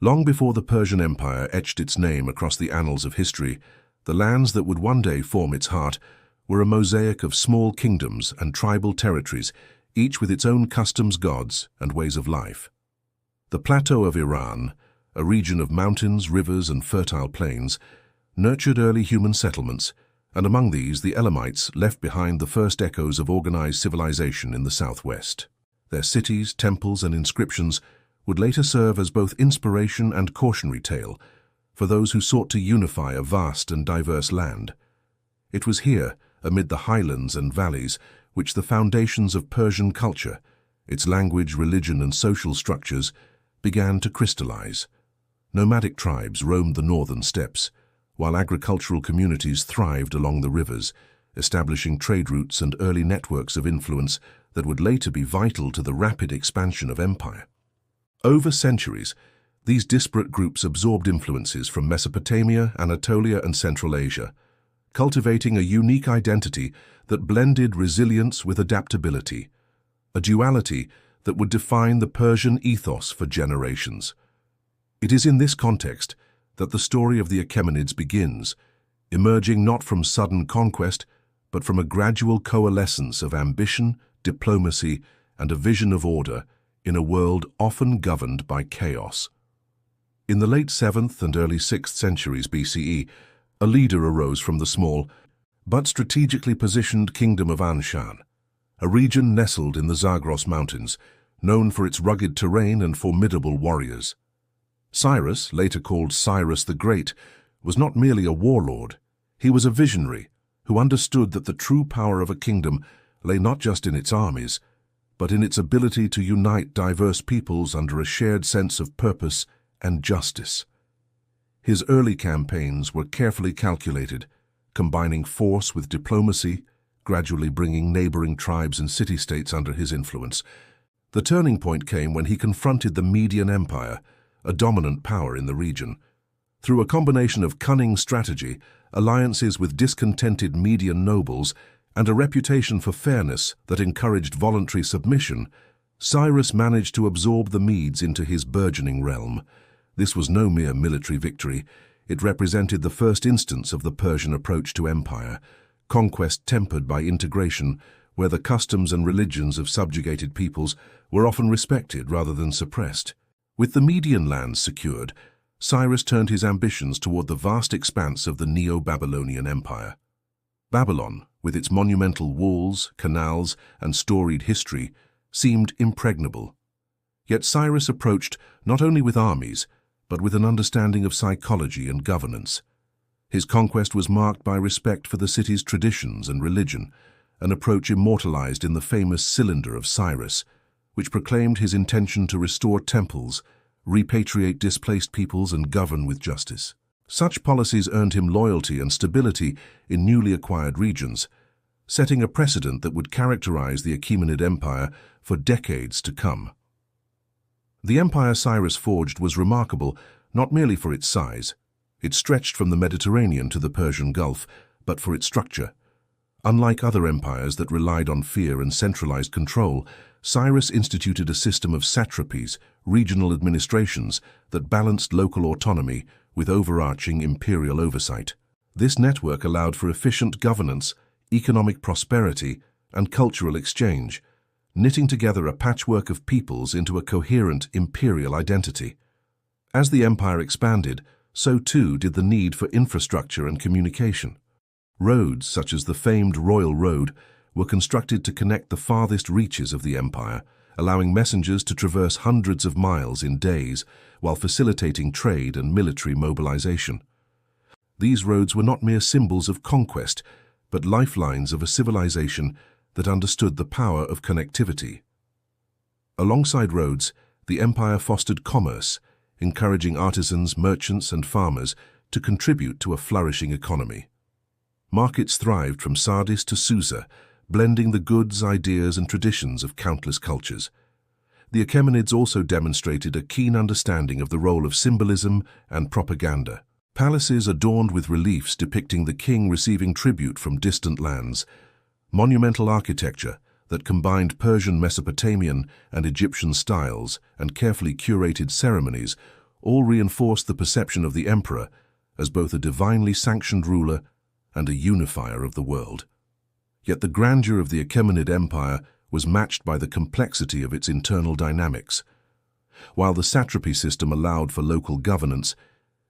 Long before the Persian Empire etched its name across the annals of history, the lands that would one day form its heart were a mosaic of small kingdoms and tribal territories, each with its own customs, gods, and ways of life. The plateau of Iran, a region of mountains, rivers, and fertile plains, nurtured early human settlements, and among these the Elamites left behind the first echoes of organized civilization in the southwest. Their cities, temples, and inscriptions would later serve as both inspiration and cautionary tale for those who sought to unify a vast and diverse land. It was here, amid the highlands and valleys, which the foundations of Persian culture, its language, religion, and social structures, began to crystallize. Nomadic tribes roamed the northern steppes, while agricultural communities thrived along the rivers, establishing trade routes and early networks of influence that would later be vital to the rapid expansion of empire. Over centuries, these disparate groups absorbed influences from Mesopotamia, Anatolia, and Central Asia, cultivating a unique identity that blended resilience with adaptability, a duality that would define the Persian ethos for generations. It is in this context that the story of the Achaemenids begins, emerging not from sudden conquest, but from a gradual coalescence of ambition, diplomacy, and a vision of order in a world often governed by chaos. In the late 7th and early 6th centuries BCE, a leader arose from the small, but strategically positioned kingdom of Anshan, a region nestled in the Zagros Mountains, known for its rugged terrain and formidable warriors. Cyrus, later called Cyrus the Great, was not merely a warlord. He was a visionary who understood that the true power of a kingdom lay not just in its armies, but in its ability to unite diverse peoples under a shared sense of purpose and justice. His early campaigns were carefully calculated, combining force with diplomacy, gradually bringing neighboring tribes and city-states under his influence. The turning point came when he confronted the Median Empire, a dominant power in the region. Through a combination of cunning strategy, alliances with discontented Median nobles, and a reputation for fairness that encouraged voluntary submission, Cyrus managed to absorb the Medes into his burgeoning realm. This was no mere military victory. It represented the first instance of the Persian approach to empire, conquest tempered by integration, where the customs and religions of subjugated peoples were often respected rather than suppressed. With the Median lands secured, Cyrus turned his ambitions toward the vast expanse of the Neo-Babylonian Empire. Babylon, with its monumental walls, canals, and storied history, seemed impregnable. Yet Cyrus approached not only with armies, but with an understanding of psychology and governance. His conquest was marked by respect for the city's traditions and religion, an approach immortalized in the famous Cylinder of Cyrus, which proclaimed his intention to restore temples, repatriate displaced peoples, and govern with justice. Such policies earned him loyalty and stability in newly acquired regions, setting a precedent that would characterize the Achaemenid Empire for decades to come. The empire Cyrus forged was remarkable not merely for its size. It stretched from the Mediterranean to the Persian Gulf, but for its structure. Unlike other empires that relied on fear and centralized control, Cyrus instituted a system of satrapies, regional administrations, that balanced local autonomy with overarching imperial oversight. This network allowed for efficient governance, economic prosperity, and cultural exchange, knitting together a patchwork of peoples into a coherent imperial identity. As the empire expanded, so too did the need for infrastructure and communication. Roads, such as the famed Royal Road, were constructed to connect the farthest reaches of the empire, allowing messengers to traverse hundreds of miles in days while facilitating trade and military mobilization. These roads were not mere symbols of conquest, but lifelines of a civilization that understood the power of connectivity. Alongside roads, the empire fostered commerce, encouraging artisans, merchants, and farmers to contribute to a flourishing economy. Markets thrived from Sardis to Susa, blending the goods, ideas, and traditions of countless cultures. The Achaemenids also demonstrated a keen understanding of the role of symbolism and propaganda. Palaces adorned with reliefs depicting the king receiving tribute from distant lands, monumental architecture that combined Persian, Mesopotamian, and Egyptian styles, and carefully curated ceremonies, all reinforced the perception of the emperor as both a divinely sanctioned ruler and a unifier of the world. Yet the grandeur of the Achaemenid Empire was matched by the complexity of its internal dynamics. While the satrapy system allowed for local governance,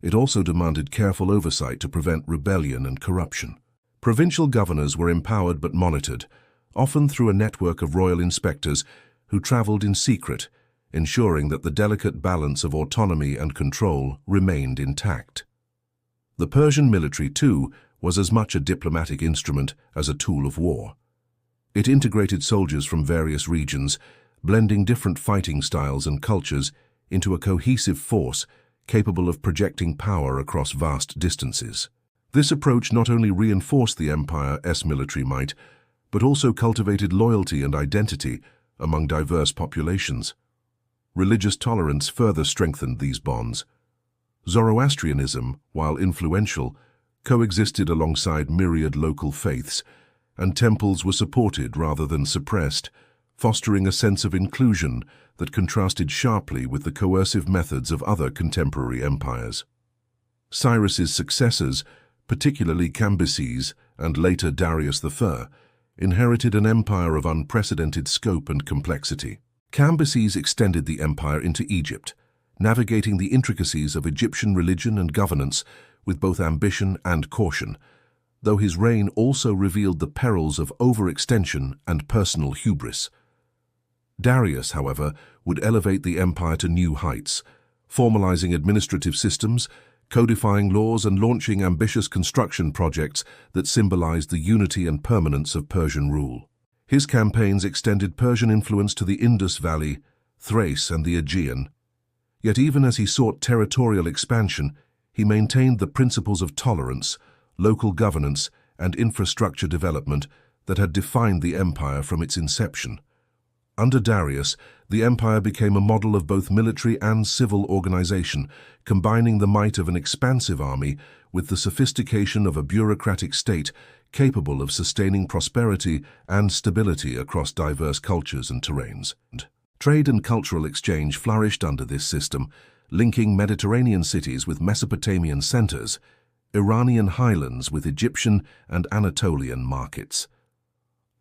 it also demanded careful oversight to prevent rebellion and corruption. Provincial governors were empowered but monitored, often through a network of royal inspectors who traveled in secret, ensuring that the delicate balance of autonomy and control remained intact. The Persian military, too, was as much a diplomatic instrument as a tool of war. It integrated soldiers from various regions, blending different fighting styles and cultures into a cohesive force capable of projecting power across vast distances. This approach not only reinforced the empire's military might, but also cultivated loyalty and identity among diverse populations. Religious tolerance further strengthened these bonds. Zoroastrianism, while influential, coexisted alongside myriad local faiths, and temples were supported rather than suppressed, fostering a sense of inclusion that contrasted sharply with the coercive methods of other contemporary empires. Cyrus's successors, particularly Cambyses and later Darius I, inherited an empire of unprecedented scope and complexity. Cambyses extended the empire into Egypt, navigating the intricacies of Egyptian religion and governance with both ambition and caution, though his reign also revealed the perils of overextension and personal hubris. Darius, however, would elevate the empire to new heights, formalizing administrative systems, codifying laws and launching ambitious construction projects that symbolized the unity and permanence of Persian rule. His campaigns extended Persian influence to the Indus Valley, Thrace, and the Aegean. Yet even as he sought territorial expansion, he maintained the principles of tolerance, local governance, and infrastructure development that had defined the empire from its inception. Under Darius, the empire became a model of both military and civil organization, combining the might of an expansive army with the sophistication of a bureaucratic state capable of sustaining prosperity and stability across diverse cultures and terrains. Trade and cultural exchange flourished under this system, linking Mediterranean cities with Mesopotamian centers, Iranian highlands with Egyptian and Anatolian markets.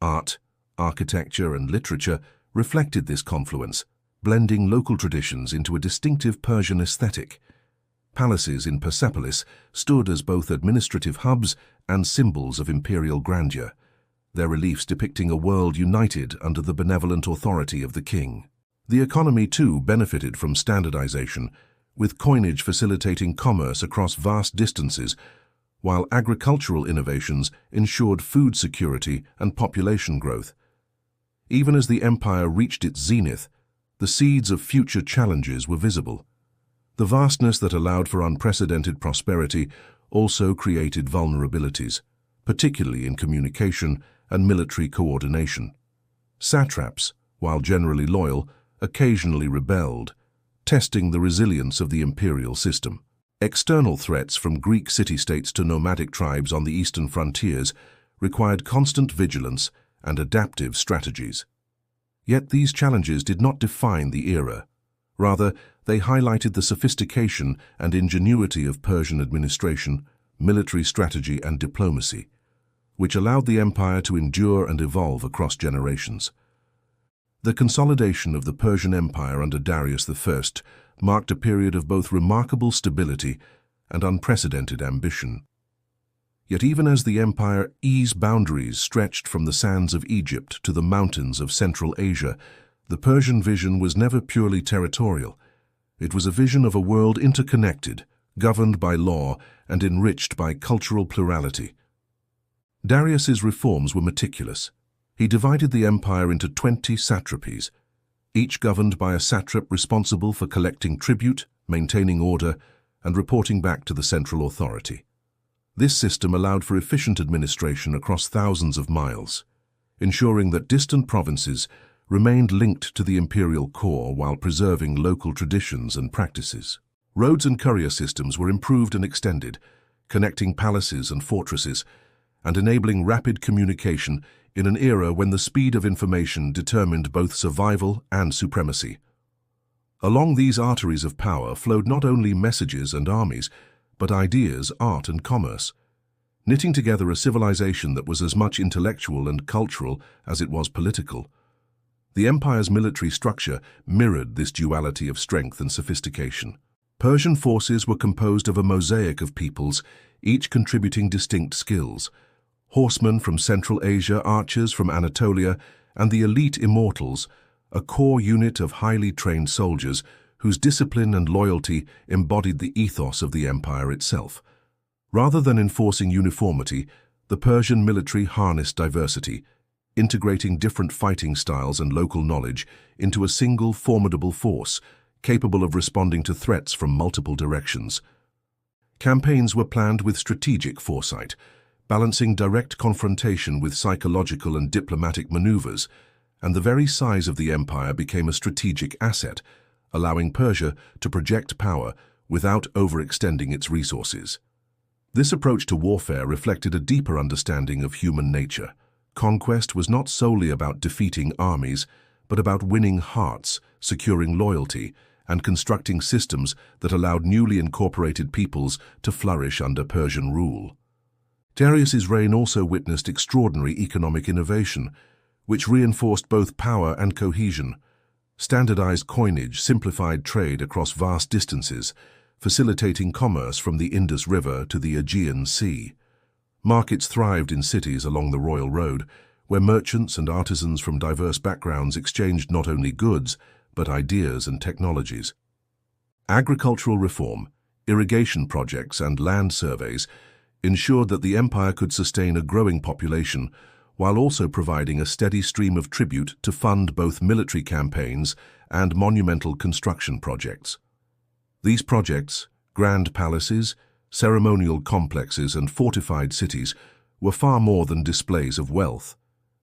Art, architecture, and literature reflected this confluence, blending local traditions into a distinctive Persian aesthetic. Palaces in Persepolis stood as both administrative hubs and symbols of imperial grandeur, their reliefs depicting a world united under the benevolent authority of the king. The economy, too, benefited from standardization, with coinage facilitating commerce across vast distances, while agricultural innovations ensured food security and population growth. Even as the empire reached its zenith, the seeds of future challenges were visible. The vastness that allowed for unprecedented prosperity also created vulnerabilities, particularly in communication and military coordination. Satraps, while generally loyal, occasionally rebelled, testing the resilience of the imperial system. External threats from Greek city-states to nomadic tribes on the eastern frontiers required constant vigilance and adaptive strategies. Yet these challenges did not define the era. Rather, they highlighted the sophistication and ingenuity of Persian administration, military strategy, and diplomacy, which allowed the empire to endure and evolve across generations. The consolidation of the Persian Empire under Darius I marked a period of both remarkable stability and unprecedented ambition. Yet even as the empire's boundaries stretched from the sands of Egypt to the mountains of Central Asia, the Persian vision was never purely territorial. It was a vision of a world interconnected, governed by law, and enriched by cultural plurality. Darius's reforms were meticulous. He divided the empire into 20 satrapies, each governed by a satrap responsible for collecting tribute, maintaining order, and reporting back to the central authority. This system allowed for efficient administration across thousands of miles, ensuring that distant provinces remained linked to the imperial core while preserving local traditions and practices. Roads and courier systems were improved and extended, connecting palaces and fortresses, and enabling rapid communication in an era when the speed of information determined both survival and supremacy. Along these arteries of power flowed not only messages and armies, but ideas, art and commerce, knitting together a civilization that was as much intellectual and cultural as it was political. The empire's military structure mirrored this duality of strength and sophistication. Persian forces were composed of a mosaic of peoples, each contributing distinct skills. Horsemen from Central Asia, archers from Anatolia, and the elite immortals, a core unit of highly trained soldiers whose discipline and loyalty embodied the ethos of the empire itself. Rather than enforcing uniformity, the Persian military harnessed diversity, integrating different fighting styles and local knowledge into a single formidable force, capable of responding to threats from multiple directions. Campaigns were planned with strategic foresight, balancing direct confrontation with psychological and diplomatic maneuvers, and the very size of the empire became a strategic asset, allowing Persia to project power without overextending its resources. This approach to warfare reflected a deeper understanding of human nature. Conquest was not solely about defeating armies, but about winning hearts, securing loyalty, and constructing systems that allowed newly incorporated peoples to flourish under Persian rule. Darius's reign also witnessed extraordinary economic innovation, which reinforced both power and cohesion. Standardized coinage simplified trade across vast distances, facilitating commerce from the Indus River to the Aegean Sea. Markets thrived in cities along the Royal Road, where merchants and artisans from diverse backgrounds exchanged not only goods, but ideas and technologies. Agricultural reform, irrigation projects, and land surveys ensured that the empire could sustain a growing population while also providing a steady stream of tribute to fund both military campaigns and monumental construction projects. These projects, grand palaces, ceremonial complexes, and fortified cities, were far more than displays of wealth.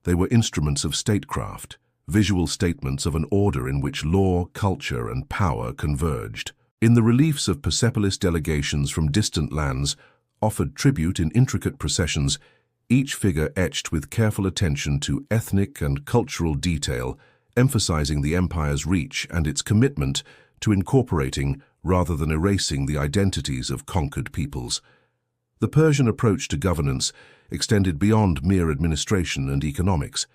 They were instruments of statecraft, visual statements of an order in which law, culture, and power converged. In the reliefs of Persepolis, delegations from distant lands offered tribute in intricate processions, each figure etched with careful attention to ethnic and cultural detail, emphasizing the empire's reach and its commitment to incorporating rather than erasing the identities of conquered peoples. The Persian approach to governance extended beyond mere administration and economics.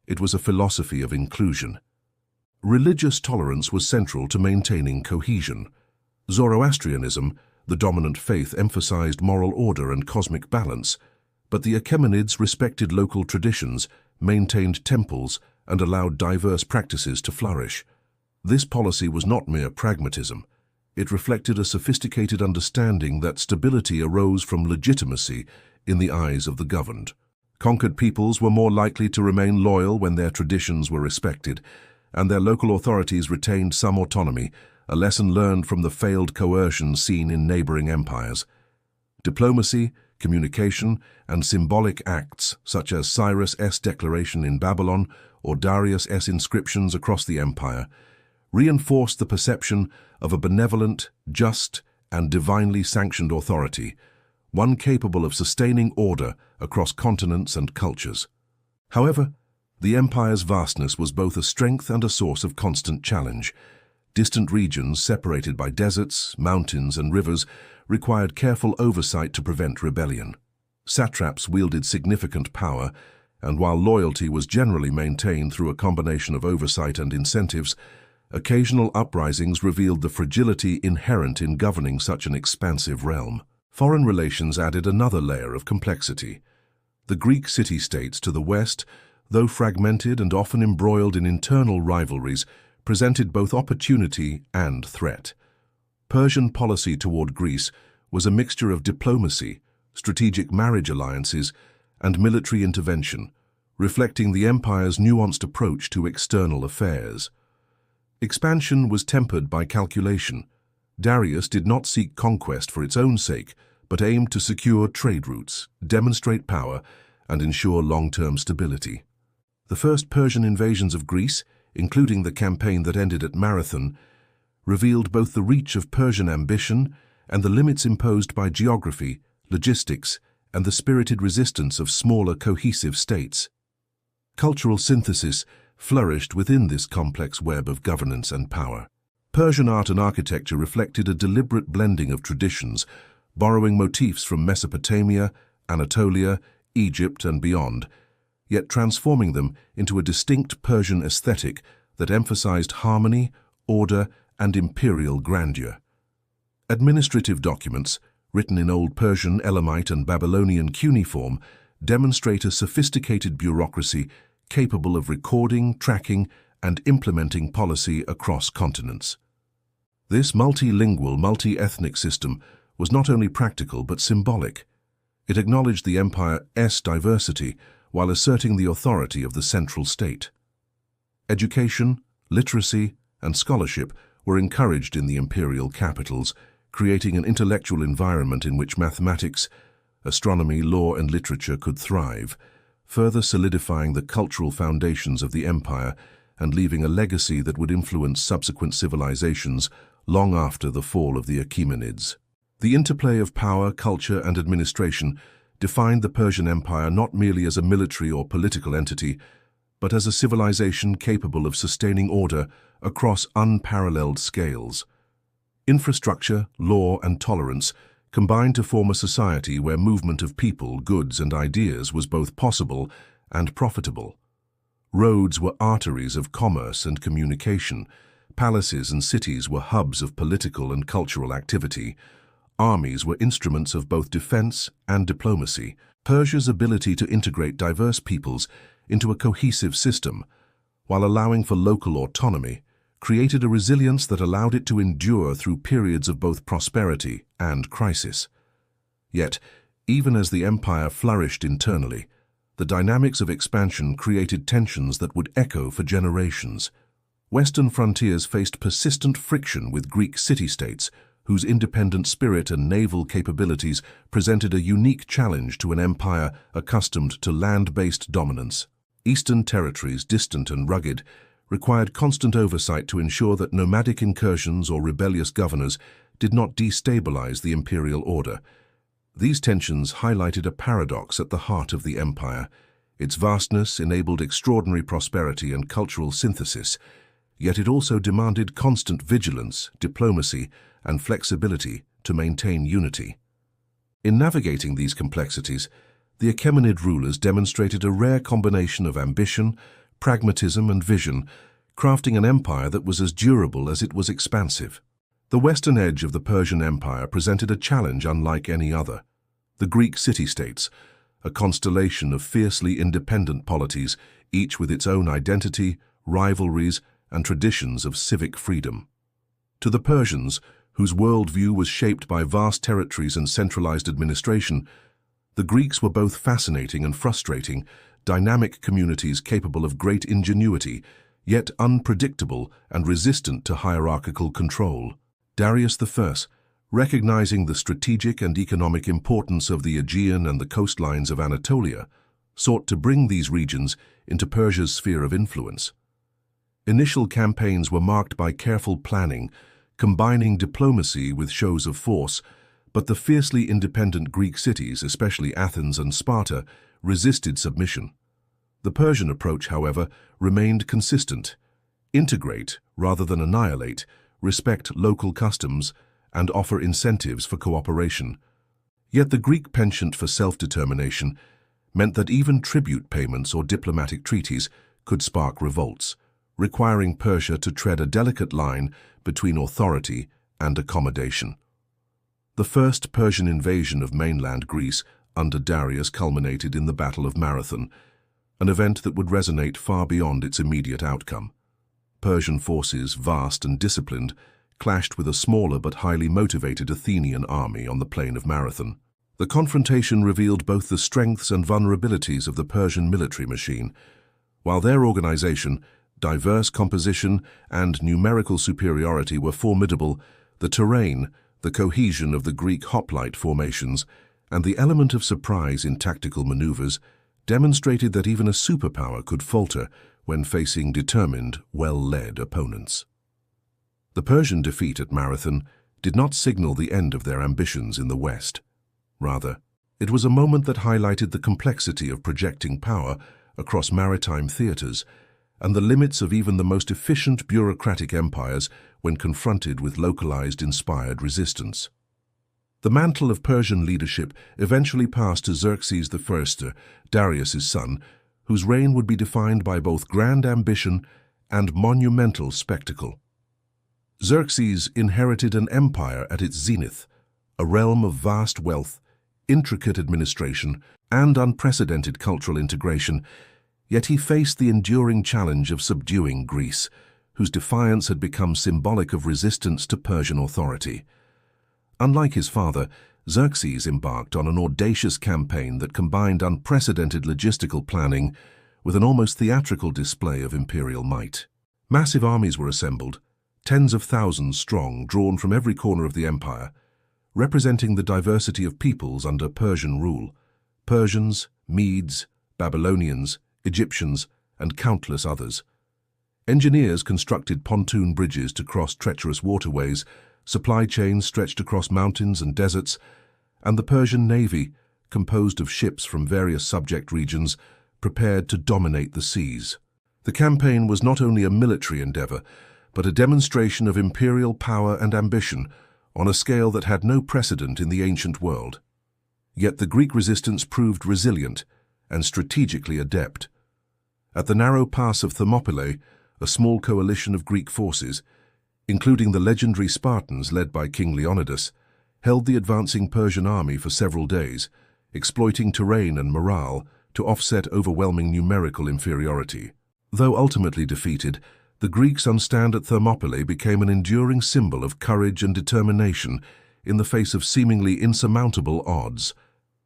It was a philosophy of inclusion. Religious tolerance was central to maintaining cohesion. Zoroastrianism, the dominant faith, emphasized moral order and cosmic balance, but the Achaemenids respected local traditions, maintained temples, and allowed diverse practices to flourish. This policy was not mere pragmatism. It reflected a sophisticated understanding that stability arose from legitimacy in the eyes of the governed. Conquered peoples were more likely to remain loyal when their traditions were respected, and their local authorities retained some autonomy, a lesson learned from the failed coercion seen in neighboring empires. Diplomacy, communication, and symbolic acts such as Cyrus' declaration in Babylon or Darius' inscriptions across the empire reinforced the perception of a benevolent, just, and divinely sanctioned authority, one capable of sustaining order across continents and cultures. However, the empire's vastness was both a strength and a source of constant challenge. Distant regions, separated by deserts, mountains, and rivers, required careful oversight to prevent rebellion. Satraps wielded significant power, and while loyalty was generally maintained through a combination of oversight and incentives, occasional uprisings revealed the fragility inherent in governing such an expansive realm. Foreign relations added another layer of complexity. The Greek city-states to the west, though fragmented and often embroiled in internal rivalries, presented both opportunity and threat. Persian policy toward Greece was a mixture of diplomacy, strategic marriage alliances, and military intervention, reflecting the empire's nuanced approach to external affairs. Expansion was tempered by calculation. Darius did not seek conquest for its own sake, but aimed to secure trade routes, demonstrate power, and ensure long-term stability. The first Persian invasions of Greece, including the campaign that ended at Marathon, revealed both the reach of Persian ambition and the limits imposed by geography, logistics, and the spirited resistance of smaller cohesive states. Cultural synthesis flourished within this complex web of governance and power. Persian art and architecture reflected a deliberate blending of traditions, borrowing motifs from Mesopotamia, Anatolia, Egypt, and beyond, yet transforming them into a distinct Persian aesthetic that emphasized harmony, order, and imperial grandeur. Administrative documents, written in Old Persian, Elamite, and Babylonian cuneiform, demonstrate a sophisticated bureaucracy capable of recording, tracking, and implementing policy across continents. This multilingual, multi-ethnic system was not only practical but symbolic. It acknowledged the empire's diversity while asserting the authority of the central state. Education, literacy, and scholarship were encouraged in the imperial capitals, creating an intellectual environment in which mathematics, astronomy, law, and literature could thrive, further solidifying the cultural foundations of the empire and leaving a legacy that would influence subsequent civilizations long after the fall of the Achaemenids. The interplay of power, culture, and administration defined the Persian Empire not merely as a military or political entity, but as a civilization capable of sustaining order across unparalleled scales. Infrastructure, law, and tolerance combined to form a society where movement of people, goods, and ideas was both possible and profitable. Roads were arteries of commerce and communication. Palaces and cities were hubs of political and cultural activity. Armies were instruments of both defense and diplomacy. Persia's ability to integrate diverse peoples into a cohesive system, while allowing for local autonomy, created a resilience that allowed it to endure through periods of both prosperity and crisis. Yet, even as the empire flourished internally, the dynamics of expansion created tensions that would echo for generations. Western frontiers faced persistent friction with Greek city-states, whose independent spirit and naval capabilities presented a unique challenge to an empire accustomed to land-based dominance. Eastern territories, distant and rugged, required constant oversight to ensure that nomadic incursions or rebellious governors did not destabilize the imperial order. These tensions highlighted a paradox at the heart of the empire. Its vastness enabled extraordinary prosperity and cultural synthesis, yet it also demanded constant vigilance, diplomacy, and flexibility to maintain unity. In navigating these complexities, the Achaemenid rulers demonstrated a rare combination of ambition, pragmatism, and vision, crafting an empire that was as durable as it was expansive. The western edge of the Persian Empire presented a challenge unlike any other. The Greek city-states, a constellation of fiercely independent polities, each with its own identity, rivalries, and traditions of civic freedom. To the Persians, whose worldview was shaped by vast territories and centralized administration, the Greeks were both fascinating and frustrating, dynamic communities capable of great ingenuity, yet unpredictable and resistant to hierarchical control. Darius I, recognizing the strategic and economic importance of the Aegean and the coastlines of Anatolia, sought to bring these regions into Persia's sphere of influence. Initial campaigns were marked by careful planning, combining diplomacy with shows of force, but the fiercely independent Greek cities, especially Athens and Sparta, resisted submission. The Persian approach, however, remained consistent: integrate rather than annihilate, respect local customs, and offer incentives for cooperation. Yet the Greek penchant for self-determination meant that even tribute payments or diplomatic treaties could spark revolts, requiring Persia to tread a delicate line between authority and accommodation. The first Persian invasion of mainland Greece under Darius culminated in the Battle of Marathon, an event that would resonate far beyond its immediate outcome. Persian forces, vast and disciplined, clashed with a smaller but highly motivated Athenian army on the plain of Marathon. The confrontation revealed both the strengths and vulnerabilities of the Persian military machine. While their organization, diverse composition, and numerical superiority were formidable, the terrain, the cohesion of the Greek hoplite formations, and the element of surprise in tactical maneuvers demonstrated that even a superpower could falter when facing determined, well-led opponents. The Persian defeat at Marathon did not signal the end of their ambitions in the West. Rather, it was a moment that highlighted the complexity of projecting power across maritime theaters and the limits of even the most efficient bureaucratic empires when confronted with localized inspired resistance. The mantle of Persian leadership eventually passed to Xerxes I, Darius's son, whose reign would be defined by both grand ambition and monumental spectacle. Xerxes inherited an empire at its zenith, a realm of vast wealth, intricate administration, and unprecedented cultural integration, yet he faced the enduring challenge of subduing Greece, whose defiance had become symbolic of resistance to Persian authority. Unlike his father, Xerxes embarked on an audacious campaign that combined unprecedented logistical planning with an almost theatrical display of imperial might. Massive armies were assembled, tens of thousands strong, drawn from every corner of the empire, representing the diversity of peoples under Persian rule: Persians, Medes, Babylonians, Egyptians, and countless others. Engineers constructed pontoon bridges to cross treacherous waterways, supply chains stretched across mountains and deserts, and the Persian navy, composed of ships from various subject regions, prepared to dominate the seas. The campaign was not only a military endeavor, but a demonstration of imperial power and ambition on a scale that had no precedent in the ancient world. Yet the Greek resistance proved resilient and strategically adept. At the narrow pass of Thermopylae, a small coalition of Greek forces, including the legendary Spartans led by King Leonidas, held the advancing Persian army for several days, exploiting terrain and morale to offset overwhelming numerical inferiority. Though ultimately defeated, the Greeks on stand at Thermopylae became an enduring symbol of courage and determination in the face of seemingly insurmountable odds.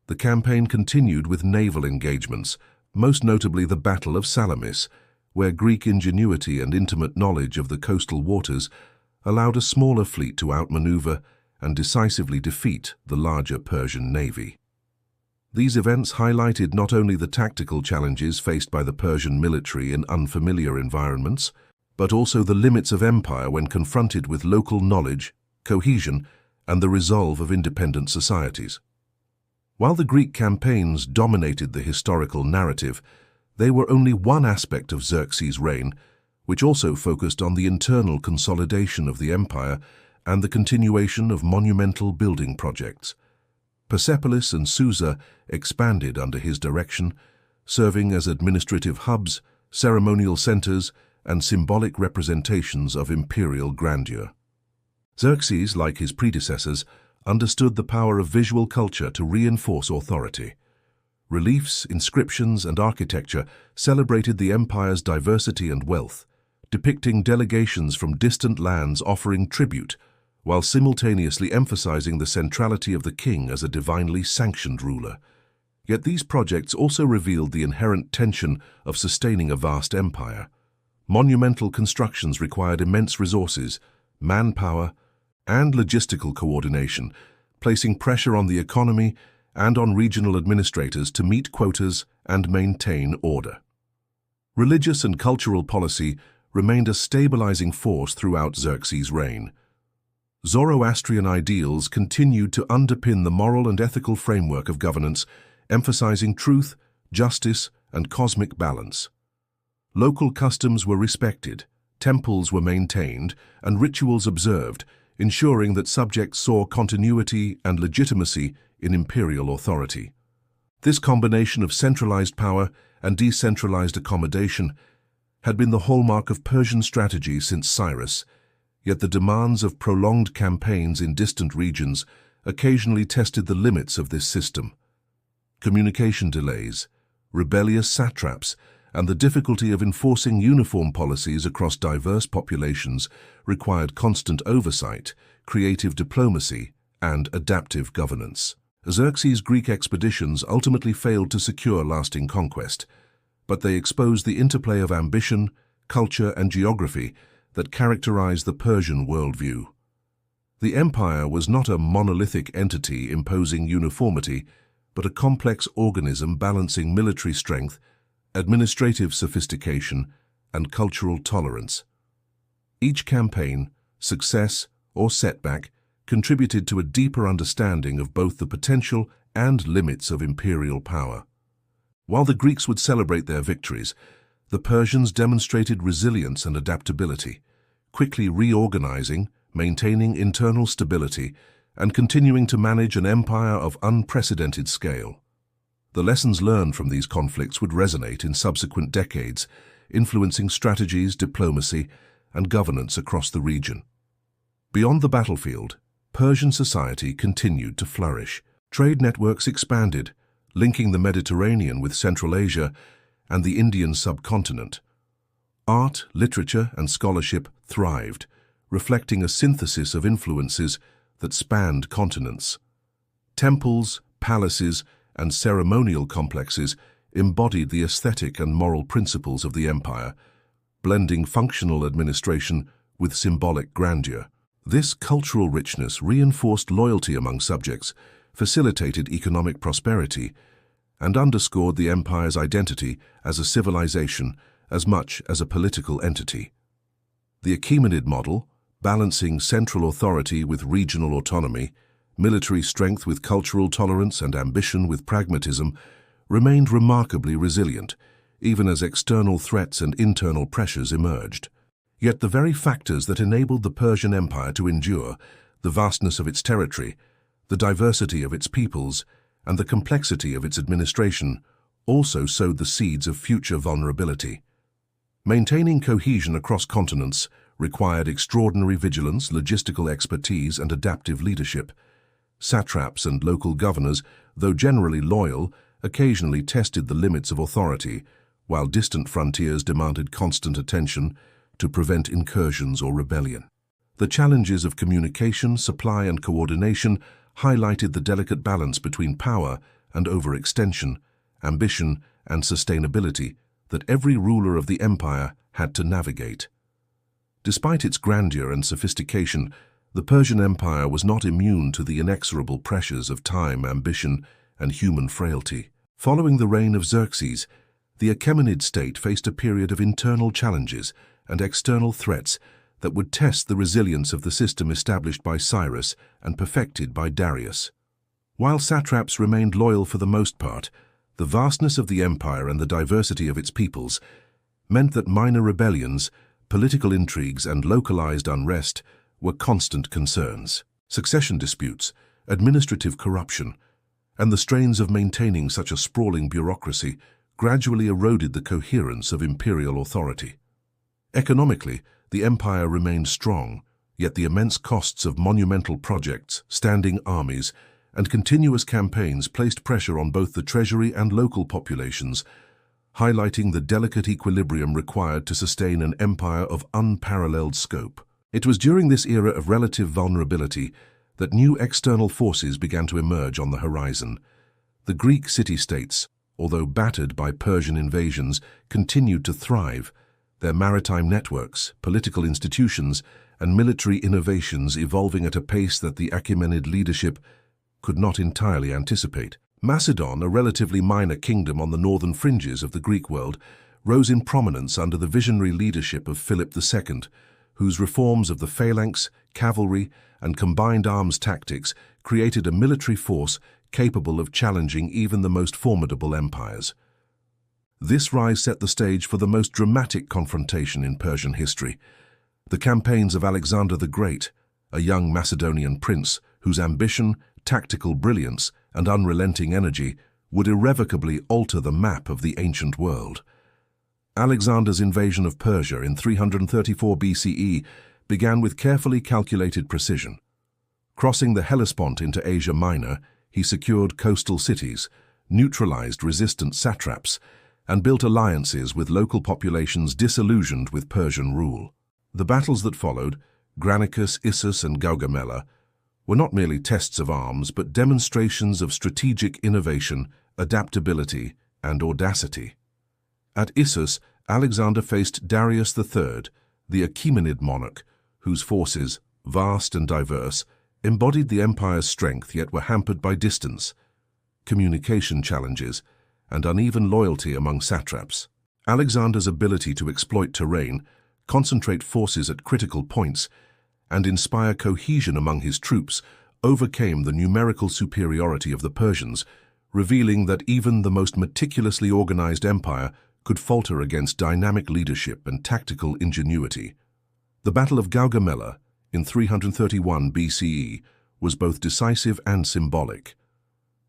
The campaign continued with naval engagements, most notably the Battle of Salamis, where Greek ingenuity and intimate knowledge of the coastal waters allowed a smaller fleet to outmaneuver and decisively defeat the larger Persian navy. These events highlighted not only the tactical challenges faced by the Persian military in unfamiliar environments, but also the limits of empire when confronted with local knowledge, cohesion, and the resolve of independent societies. While the Greek campaigns dominated the historical narrative, they were only one aspect of Xerxes' reign, which also focused on the internal consolidation of the empire and the continuation of monumental building projects. Persepolis and Susa expanded under his direction, serving as administrative hubs, ceremonial centers, and symbolic representations of imperial grandeur. Xerxes, like his predecessors, understood the power of visual culture to reinforce authority. Reliefs, inscriptions, and architecture celebrated the empire's diversity and wealth, depicting delegations from distant lands offering tribute, while simultaneously emphasizing the centrality of the king as a divinely sanctioned ruler. Yet these projects also revealed the inherent tension of sustaining a vast empire. Monumental constructions required immense resources, manpower, and logistical coordination, placing pressure on the economy and on regional administrators to meet quotas and maintain order. Religious and cultural policy remained a stabilizing force throughout Xerxes' reign. Zoroastrian ideals continued to underpin the moral and ethical framework of governance, emphasizing truth, justice, and cosmic balance. Local customs were respected, temples were maintained, and rituals observed, ensuring that subjects saw continuity and legitimacy in imperial authority. This combination of centralized power and decentralized accommodation had been the hallmark of Persian strategy since Cyrus, yet the demands of prolonged campaigns in distant regions occasionally tested the limits of this system. Communication delays, rebellious satraps, and the difficulty of enforcing uniform policies across diverse populations required constant oversight, creative diplomacy, and adaptive governance. Xerxes' Greek expeditions ultimately failed to secure lasting conquest, but they exposed the interplay of ambition, culture, and geography that characterized the Persian worldview. The empire was not a monolithic entity imposing uniformity, but a complex organism balancing military strength, administrative sophistication, and cultural tolerance. Each campaign, success or setback, contributed to a deeper understanding of both the potential and limits of imperial power. While the Greeks would celebrate their victories, the Persians demonstrated resilience and adaptability, quickly reorganizing, maintaining internal stability, and continuing to manage an empire of unprecedented scale. The lessons learned from these conflicts would resonate in subsequent decades, influencing strategies, diplomacy, and governance across the region. Beyond the battlefield, Persian society continued to flourish. Trade networks expanded, linking the Mediterranean with Central Asia and the Indian subcontinent. Art, literature, and scholarship thrived, reflecting a synthesis of influences that spanned continents. Temples, palaces, and ceremonial complexes embodied the aesthetic and moral principles of the empire, blending functional administration with symbolic grandeur. This cultural richness reinforced loyalty among subjects, facilitated economic prosperity, and underscored the empire's identity as a civilization as much as a political entity. The Achaemenid model, balancing central authority with regional autonomy, military strength with cultural tolerance, and ambition with pragmatism, remained remarkably resilient, even as external threats and internal pressures emerged. Yet the very factors that enabled the Persian Empire to endure, the vastness of its territory, the diversity of its peoples, and the complexity of its administration, also sowed the seeds of future vulnerability. Maintaining cohesion across continents required extraordinary vigilance, logistical expertise, and adaptive leadership. Satraps and local governors, though generally loyal, occasionally tested the limits of authority, while distant frontiers demanded constant attention to prevent incursions or rebellion. The challenges of communication, supply, and coordination highlighted the delicate balance between power and overextension, ambition and sustainability that every ruler of the empire had to navigate. Despite its grandeur and sophistication, the Persian Empire was not immune to the inexorable pressures of time, ambition, and human frailty. Following the reign of Xerxes, the Achaemenid state faced a period of internal challenges and external threats that would test the resilience of the system established by Cyrus and perfected by Darius. While satraps remained loyal for the most part, the vastness of the empire and the diversity of its peoples meant that minor rebellions, political intrigues, and localized unrest were constant concerns. Succession disputes, administrative corruption, and the strains of maintaining such a sprawling bureaucracy gradually eroded the coherence of imperial authority. Economically, the empire remained strong, yet the immense costs of monumental projects, standing armies, and continuous campaigns placed pressure on both the treasury and local populations, highlighting the delicate equilibrium required to sustain an empire of unparalleled scope. It was during this era of relative vulnerability that new external forces began to emerge on the horizon. The Greek city-states, although battered by Persian invasions, continued to thrive, their maritime networks, political institutions, and military innovations evolving at a pace that the Achaemenid leadership could not entirely anticipate. Macedon, a relatively minor kingdom on the northern fringes of the Greek world, rose in prominence under the visionary leadership of Philip II, whose reforms of the phalanx, cavalry, and combined arms tactics created a military force capable of challenging even the most formidable empires. This rise set the stage for the most dramatic confrontation in Persian history, the campaigns of Alexander the Great, a young Macedonian prince whose ambition, tactical brilliance, and unrelenting energy would irrevocably alter the map of the ancient world. Alexander's invasion of Persia in 334 BCE began with carefully calculated precision. Crossing the Hellespont into Asia Minor, he secured coastal cities, neutralized resistant satraps, and built alliances with local populations disillusioned with Persian rule. The battles that followed, Granicus, Issus, and Gaugamela, were not merely tests of arms but demonstrations of strategic innovation, adaptability, and audacity. At Issus, Alexander faced Darius III, the Achaemenid monarch, whose forces, vast and diverse, embodied the empire's strength yet were hampered by distance, communication challenges, and uneven loyalty among satraps. Alexander's ability to exploit terrain, concentrate forces at critical points, and inspire cohesion among his troops overcame the numerical superiority of the Persians, revealing that even the most meticulously organized empire could falter against dynamic leadership and tactical ingenuity. The Battle of Gaugamela in 331 BCE was both decisive and symbolic.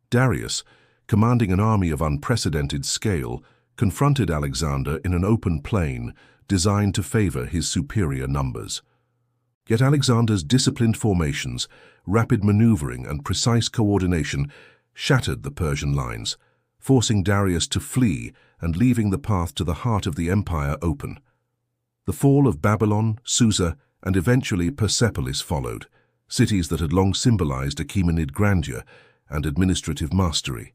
Darius, commanding an army of unprecedented scale, confronted Alexander in an open plain designed to favor his superior numbers. Yet Alexander's disciplined formations, rapid maneuvering, and precise coordination shattered the Persian lines, forcing Darius to flee and leaving the path to the heart of the empire open. The fall of Babylon, Susa, and eventually Persepolis followed, cities that had long symbolized Achaemenid grandeur and administrative mastery.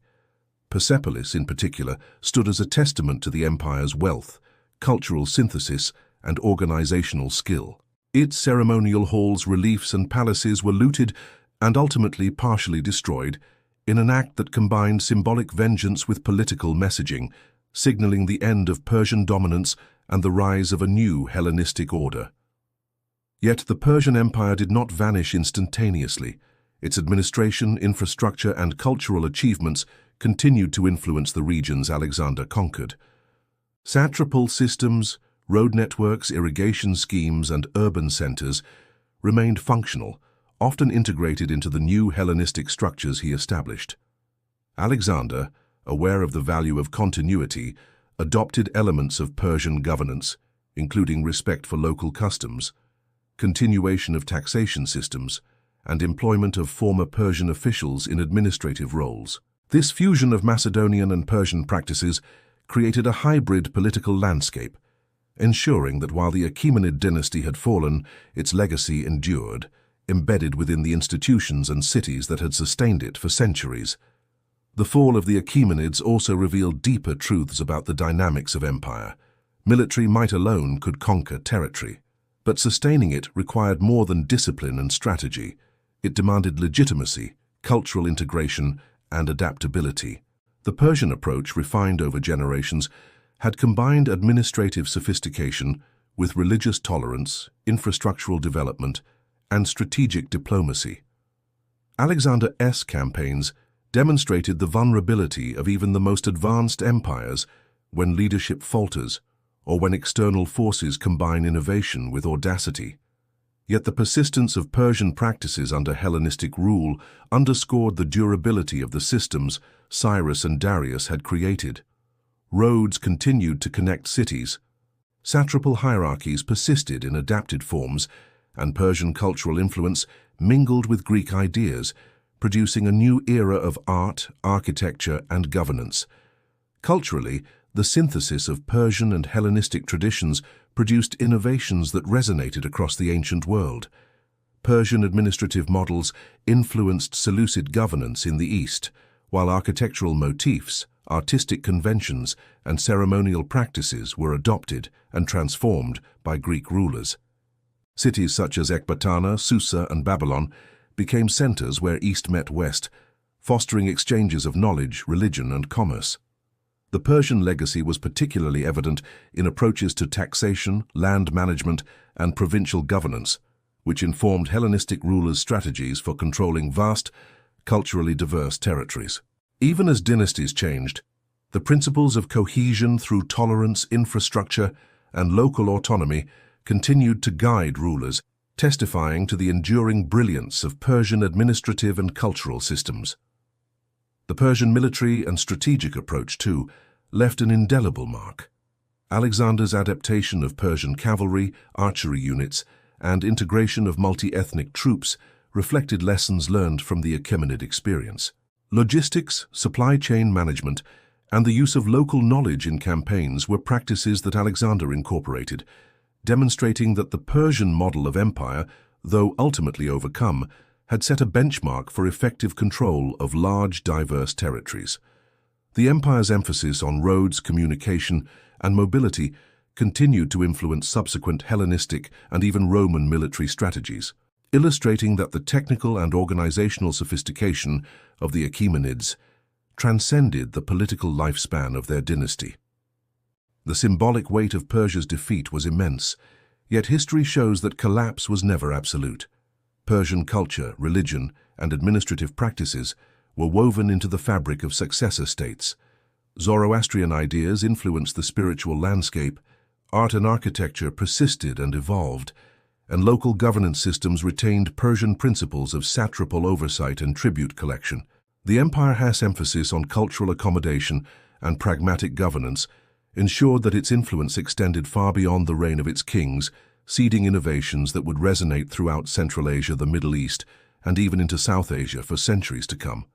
Persepolis, in particular, stood as a testament to the empire's wealth, cultural synthesis, and organizational skill. Its ceremonial halls, reliefs, and palaces were looted and ultimately partially destroyed in an act that combined symbolic vengeance with political messaging, signaling the end of Persian dominance and the rise of a new Hellenistic order. Yet the Persian Empire did not vanish instantaneously. Its administration, infrastructure, and cultural achievements continued to influence the regions Alexander conquered. Satrapal systems, road networks, irrigation schemes, and urban centers remained functional, often integrated into the new Hellenistic structures he established. Alexander, aware of the value of continuity, adopted elements of Persian governance, including respect for local customs, continuation of taxation systems, and employment of former Persian officials in administrative roles. This fusion of Macedonian and Persian practices created a hybrid political landscape, ensuring that while the Achaemenid dynasty had fallen, its legacy endured, embedded within the institutions and cities that had sustained it for centuries. The fall of the Achaemenids also revealed deeper truths about the dynamics of empire. Military might alone could conquer territory, but sustaining it required more than discipline and strategy. It demanded legitimacy, cultural integration, and adaptability. The Persian approach, refined over generations, had combined administrative sophistication with religious tolerance, infrastructural development, and strategic diplomacy. Alexander's campaigns demonstrated the vulnerability of even the most advanced empires when leadership falters or when external forces combine innovation with audacity. Yet the persistence of Persian practices under Hellenistic rule underscored the durability of the systems Cyrus and Darius had created. Roads continued to connect cities. Satrapal hierarchies persisted in adapted forms, and Persian cultural influence mingled with Greek ideas, producing a new era of art, architecture, and governance. Culturally, the synthesis of Persian and Hellenistic traditions produced innovations that resonated across the ancient world. Persian administrative models influenced Seleucid governance in the East, while architectural motifs, artistic conventions, and ceremonial practices were adopted and transformed by Greek rulers. Cities such as Ecbatana, Susa, and Babylon became centers where East met West, fostering exchanges of knowledge, religion, and commerce. The Persian legacy was particularly evident in approaches to taxation, land management, and provincial governance, which informed Hellenistic rulers' strategies for controlling vast, culturally diverse territories. Even as dynasties changed, the principles of cohesion through tolerance, infrastructure, and local autonomy continued to guide rulers, testifying to the enduring brilliance of Persian administrative and cultural systems. The Persian military and strategic approach, too, left an indelible mark. Alexander's adaptation of Persian cavalry, archery units, and integration of multi-ethnic troops reflected lessons learned from the Achaemenid experience. Logistics, supply chain management, and the use of local knowledge in campaigns were practices that Alexander incorporated, demonstrating that the Persian model of empire, though ultimately overcome, had set a benchmark for effective control of large, diverse territories. The empire's emphasis on roads, communication, and mobility continued to influence subsequent Hellenistic and even Roman military strategies, illustrating that the technical and organizational sophistication of the Achaemenids transcended the political lifespan of their dynasty. The symbolic weight of Persia's defeat was immense, yet history shows that collapse was never absolute. Persian culture, religion, and administrative practices were woven into the fabric of successor states. Zoroastrian ideas influenced the spiritual landscape, art and architecture persisted and evolved, and local governance systems retained Persian principles of satrapal oversight and tribute collection. The empire's emphasis on cultural accommodation and pragmatic governance ensured that its influence extended far beyond the reign of its kings, seeding innovations that would resonate throughout Central Asia, the Middle East, and even into South Asia for centuries to come.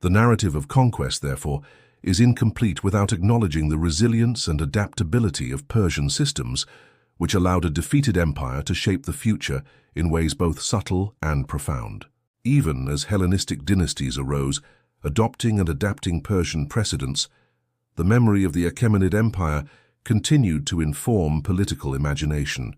The narrative of conquest, therefore, is incomplete without acknowledging the resilience and adaptability of Persian systems, which allowed a defeated empire to shape the future in ways both subtle and profound. Even as Hellenistic dynasties arose, adopting and adapting Persian precedents, the memory of the Achaemenid Empire continued to inform political imagination.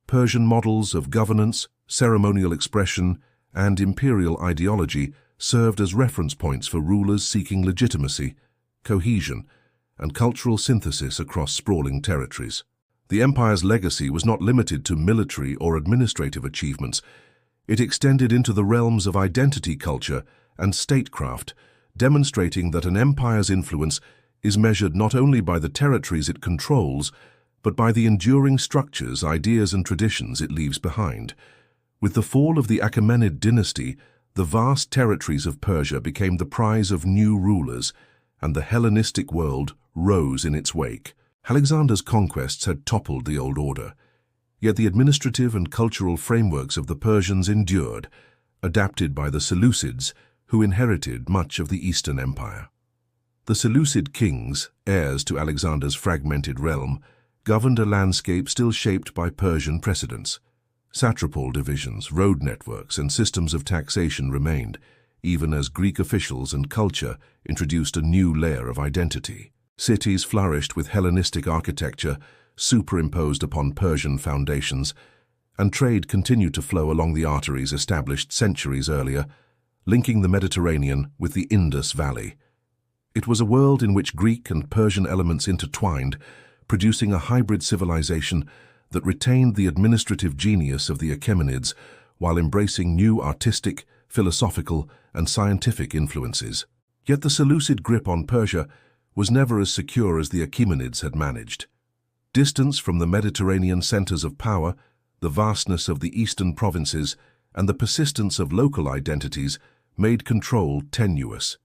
Persian models of governance, ceremonial expression, and imperial ideology served as reference points for rulers seeking legitimacy, cohesion, and cultural synthesis across sprawling territories. The empire's legacy was not limited to military or administrative achievements. It extended into the realms of identity culture and statecraft, demonstrating that an empire's influence is measured not only by the territories it controls, but by the enduring structures, ideas, and traditions it leaves behind. With the fall of the Achaemenid dynasty, the vast territories of Persia became the prize of new rulers, and the Hellenistic world rose in its wake. Alexander's conquests had toppled the old order, yet the administrative and cultural frameworks of the Persians endured, adapted by the Seleucids, who inherited much of the Eastern Empire. The Seleucid kings, heirs to Alexander's fragmented realm, governed a landscape still shaped by Persian precedents. Satrapal divisions, road networks, and systems of taxation remained, even as Greek officials and culture introduced a new layer of identity. Cities flourished with Hellenistic architecture superimposed upon Persian foundations, and trade continued to flow along the arteries established centuries earlier, linking the Mediterranean with the Indus Valley. It was a world in which Greek and Persian elements intertwined, producing a hybrid civilization that retained the administrative genius of the Achaemenids while embracing new artistic, philosophical, and scientific influences. Yet the Seleucid grip on Persia was never as secure as the Achaemenids had managed. Distance from the Mediterranean centers of power, the vastness of the eastern provinces, and the persistence of local identities made control tenuous.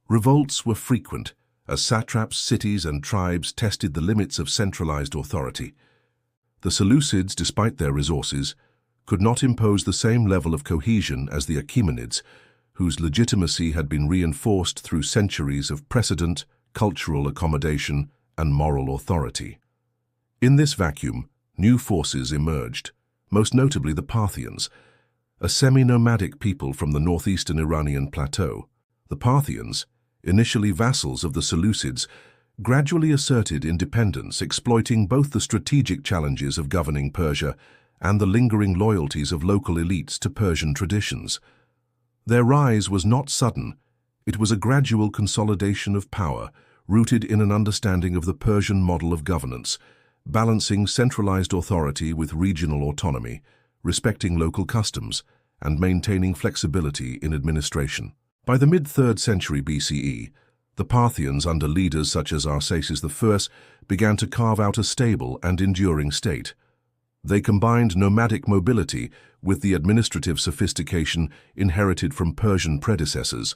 Revolts were frequent, as satraps, cities, and tribes tested the limits of centralized authority. The Seleucids, despite their resources, could not impose the same level of cohesion as the Achaemenids, whose legitimacy had been reinforced through centuries of precedent, cultural accommodation, and moral authority. In this vacuum, new forces emerged, most notably the Parthians, a semi-nomadic people from the northeastern Iranian plateau. The Parthians, initially vassals of the Seleucids, gradually asserted independence, exploiting both the strategic challenges of governing Persia and the lingering loyalties of local elites to Persian traditions. Their rise was not sudden. It was a gradual consolidation of power, rooted in an understanding of the Persian model of governance, balancing centralized authority with regional autonomy, respecting local customs, and maintaining flexibility in administration. By the mid-3rd century BCE, the Parthians, under leaders such as Xerxes I, began to carve out a stable and enduring state. They combined nomadic mobility with the administrative sophistication inherited from Persian predecessors,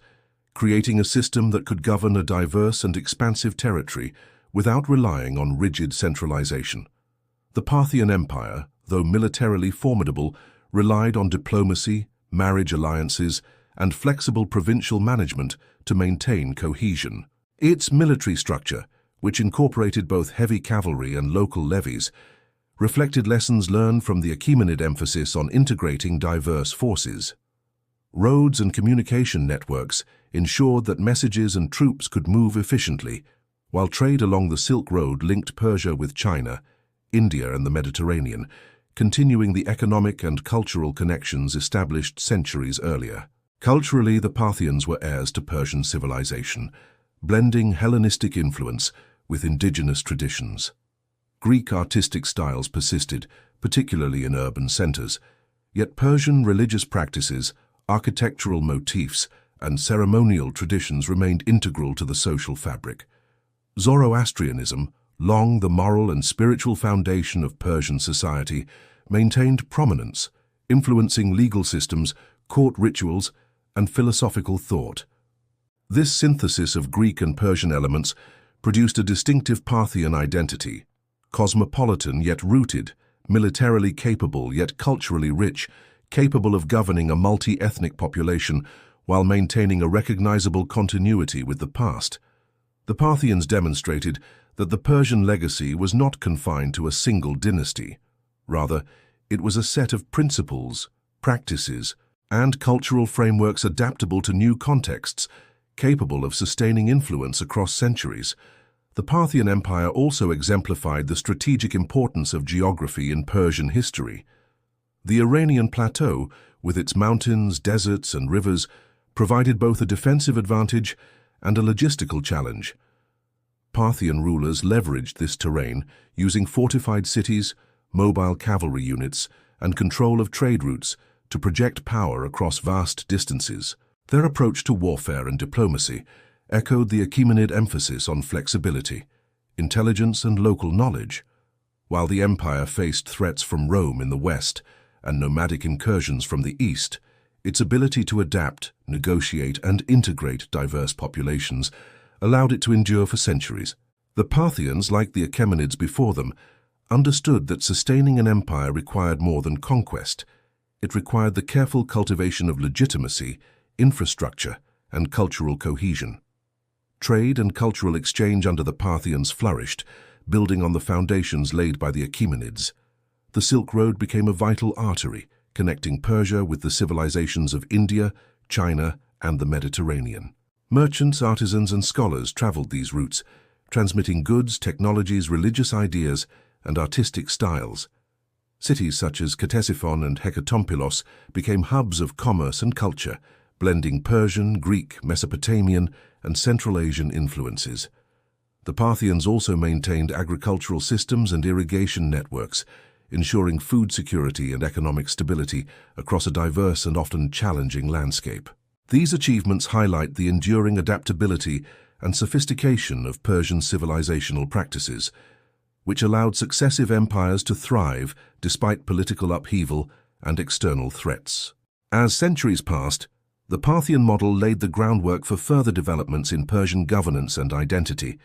creating a system that could govern a diverse and expansive territory without relying on rigid centralization. The Parthian Empire, though militarily formidable, relied on diplomacy, marriage alliances, and flexible provincial management to maintain cohesion. Its military structure, which incorporated both heavy cavalry and local levies, reflected lessons learned from the Achaemenid emphasis on integrating diverse forces. Roads and communication networks ensured that messages and troops could move efficiently, while trade along the Silk Road linked Persia with China, India, and the Mediterranean, continuing the economic and cultural connections established centuries earlier. Culturally, the Parthians were heirs to Persian civilization, blending Hellenistic influence with indigenous traditions. Greek artistic styles persisted, particularly in urban centers, yet Persian religious practices, architectural motifs, and ceremonial traditions remained integral to the social fabric. Zoroastrianism, long the moral and spiritual foundation of Persian society, maintained prominence, influencing legal systems, court rituals, and philosophical thought. This synthesis of Greek and Persian elements produced a distinctive Parthian identity, cosmopolitan yet rooted, militarily capable yet culturally rich, capable of governing a multi-ethnic population while maintaining a recognizable continuity with the past. The Parthians demonstrated that the Persian legacy was not confined to a single dynasty. Rather, it was a set of principles, practices, and cultural frameworks adaptable to new contexts, capable of sustaining influence across centuries. The Parthian Empire also exemplified the strategic importance of geography in Persian history. The Iranian plateau, with its mountains, deserts, and rivers, provided both a defensive advantage and a logistical challenge. Parthian rulers leveraged this terrain, using fortified cities, mobile cavalry units, and control of trade routes to project power across vast distances. Their approach to warfare and diplomacy echoed the Achaemenid emphasis on flexibility, intelligence, and local knowledge. While the empire faced threats from Rome in the west and nomadic incursions from the east, its ability to adapt, negotiate, and integrate diverse populations allowed it to endure for centuries. The Parthians, like the Achaemenids before them, understood that sustaining an empire required more than conquest. It required the careful cultivation of legitimacy, infrastructure, and cultural cohesion. Trade and cultural exchange under the Parthians flourished, building on the foundations laid by the Achaemenids. The Silk Road became a vital artery, connecting Persia with the civilizations of India, China, and the Mediterranean. Merchants, artisans, and scholars traveled these routes, transmitting goods, technologies, religious ideas, and artistic styles. Cities such as Ctesiphon and Hecatompylos became hubs of commerce and culture, blending Persian, Greek, Mesopotamian, and Central Asian influences. The Parthians also maintained agricultural systems and irrigation networks, ensuring food security and economic stability across a diverse and often challenging landscape. These achievements highlight the enduring adaptability and sophistication of Persian civilizational practices, which allowed successive empires to thrive despite political upheaval and external threats. As centuries passed, the Parthian model laid the groundwork for further developments in Persian governance and identity.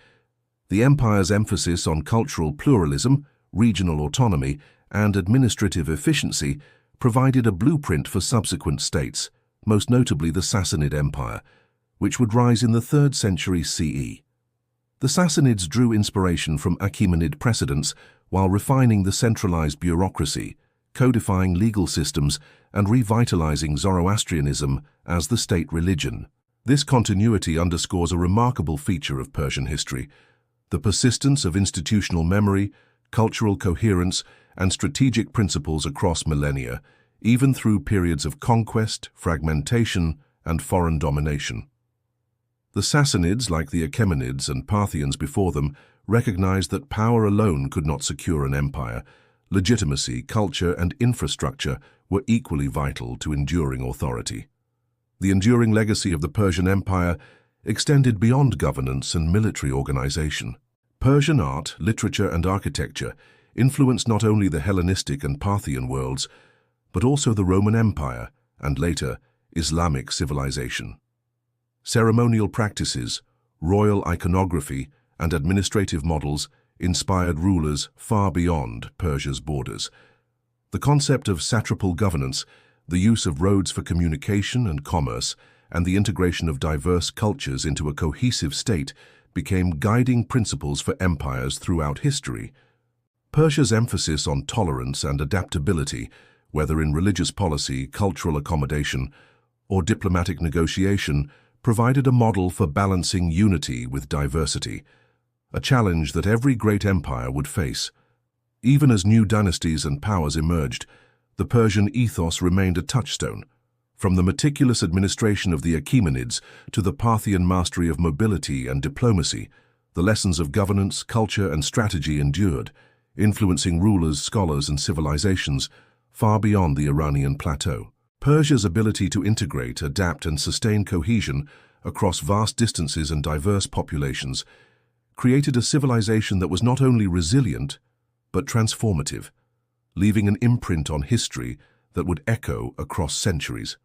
The empire's emphasis on cultural pluralism, regional autonomy, and administrative efficiency provided a blueprint for subsequent states, most notably the Sassanid Empire, which would rise in the 3rd century CE. The Sassanids drew inspiration from Achaemenid precedents while refining the centralized bureaucracy, codifying legal systems, and revitalizing Zoroastrianism as the state religion. This continuity underscores a remarkable feature of Persian history: the persistence of institutional memory, cultural coherence, and strategic principles across millennia, even through periods of conquest, fragmentation, and foreign domination. The Sassanids, like the Achaemenids and Parthians before them, recognized that power alone could not secure an empire. Legitimacy, culture, and infrastructure were equally vital to enduring authority. The enduring legacy of the Persian Empire extended beyond governance and military organization. Persian art, literature, and architecture influenced not only the Hellenistic and Parthian worlds, but also the Roman Empire and later Islamic civilization. Ceremonial practices, royal iconography, and administrative models inspired rulers far beyond Persia's borders. The concept of satrapal governance, the use of roads for communication and commerce, and the integration of diverse cultures into a cohesive state became guiding principles for empires throughout history. Persia's emphasis on tolerance and adaptability, whether in religious policy, cultural accommodation, or diplomatic negotiation, provided a model for balancing unity with diversity, a challenge that every great empire would face. Even as new dynasties and powers emerged, the Persian ethos remained a touchstone. From the meticulous administration of the Achaemenids to the Parthian mastery of mobility and diplomacy, the lessons of governance, culture, and strategy endured, influencing rulers, scholars, and civilizations far beyond the Iranian plateau. Persia's ability to integrate, adapt, and sustain cohesion across vast distances and diverse populations created a civilization that was not only resilient, but transformative. leaving an imprint on history that would echo across centuries.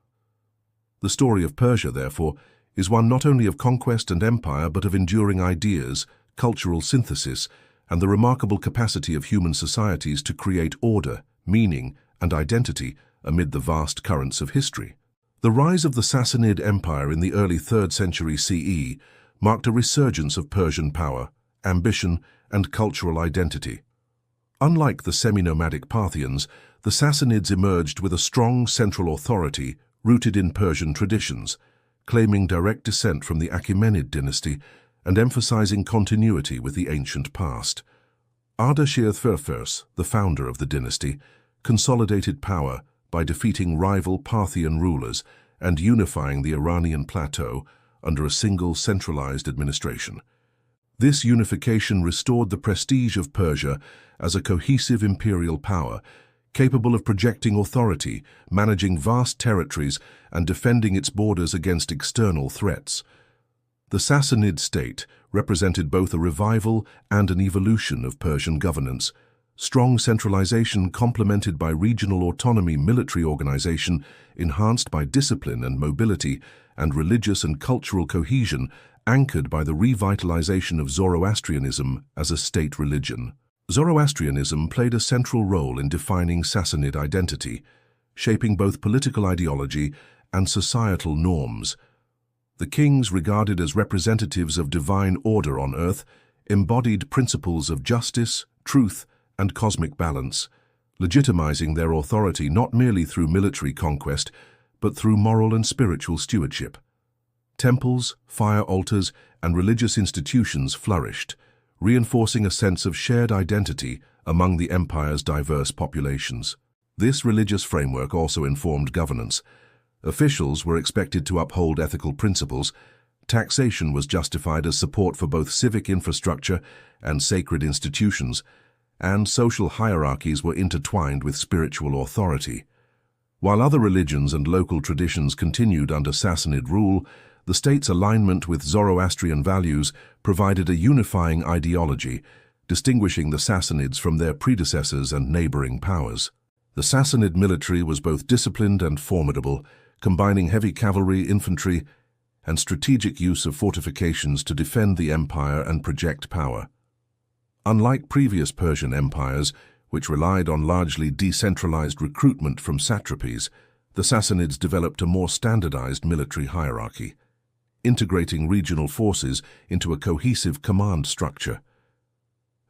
The story of Persia, therefore, is one not only of conquest and empire but of enduring ideas, cultural synthesis, and the remarkable capacity of human societies to create order, meaning, and identity amid the vast currents of history. The rise of the Sassanid Empire in the early 3rd century CE marked a resurgence of Persian power, ambition, and cultural identity. Unlike the semi-nomadic Parthians, the Sassanids emerged with a strong central authority rooted in Persian traditions, claiming direct descent from the Achaemenid dynasty and emphasizing continuity with the ancient past. Ardashir-Firfers, the founder of the dynasty, consolidated power by defeating rival Parthian rulers and unifying the Iranian plateau under a single centralized administration. This unification restored the prestige of Persia as a cohesive imperial power, capable of projecting authority, managing vast territories, and defending its borders against external threats. The Sassanid state represented both a revival and an evolution of Persian governance. Strong centralization complemented by regional autonomy, military organization enhanced by discipline and mobility, and religious and cultural cohesion anchored by the revitalization of Zoroastrianism as a state religion. Zoroastrianism played a central role in defining Sassanid identity, shaping both political ideology and societal norms. The kings, regarded as representatives of divine order on earth, embodied principles of justice, truth, and cosmic balance, legitimizing their authority not merely through military conquest, but through moral and spiritual stewardship. Temples, fire altars, and religious institutions flourished, reinforcing a sense of shared identity among the empire's diverse populations. This religious framework also informed governance. Officials were expected to uphold ethical principles. Taxation was justified as support for both civic infrastructure and sacred institutions, and social hierarchies were intertwined with spiritual authority. While other religions and local traditions continued under Sassanid rule, the state's alignment with Zoroastrian values provided a unifying ideology, distinguishing the Sassanids from their predecessors and neighboring powers. The Sassanid military was both disciplined and formidable, combining heavy cavalry, infantry, and strategic use of fortifications to defend the empire and project power. Unlike previous Persian empires, which relied on largely decentralized recruitment from satrapies, the Sassanids developed a more standardized military hierarchy, integrating regional forces into a cohesive command structure.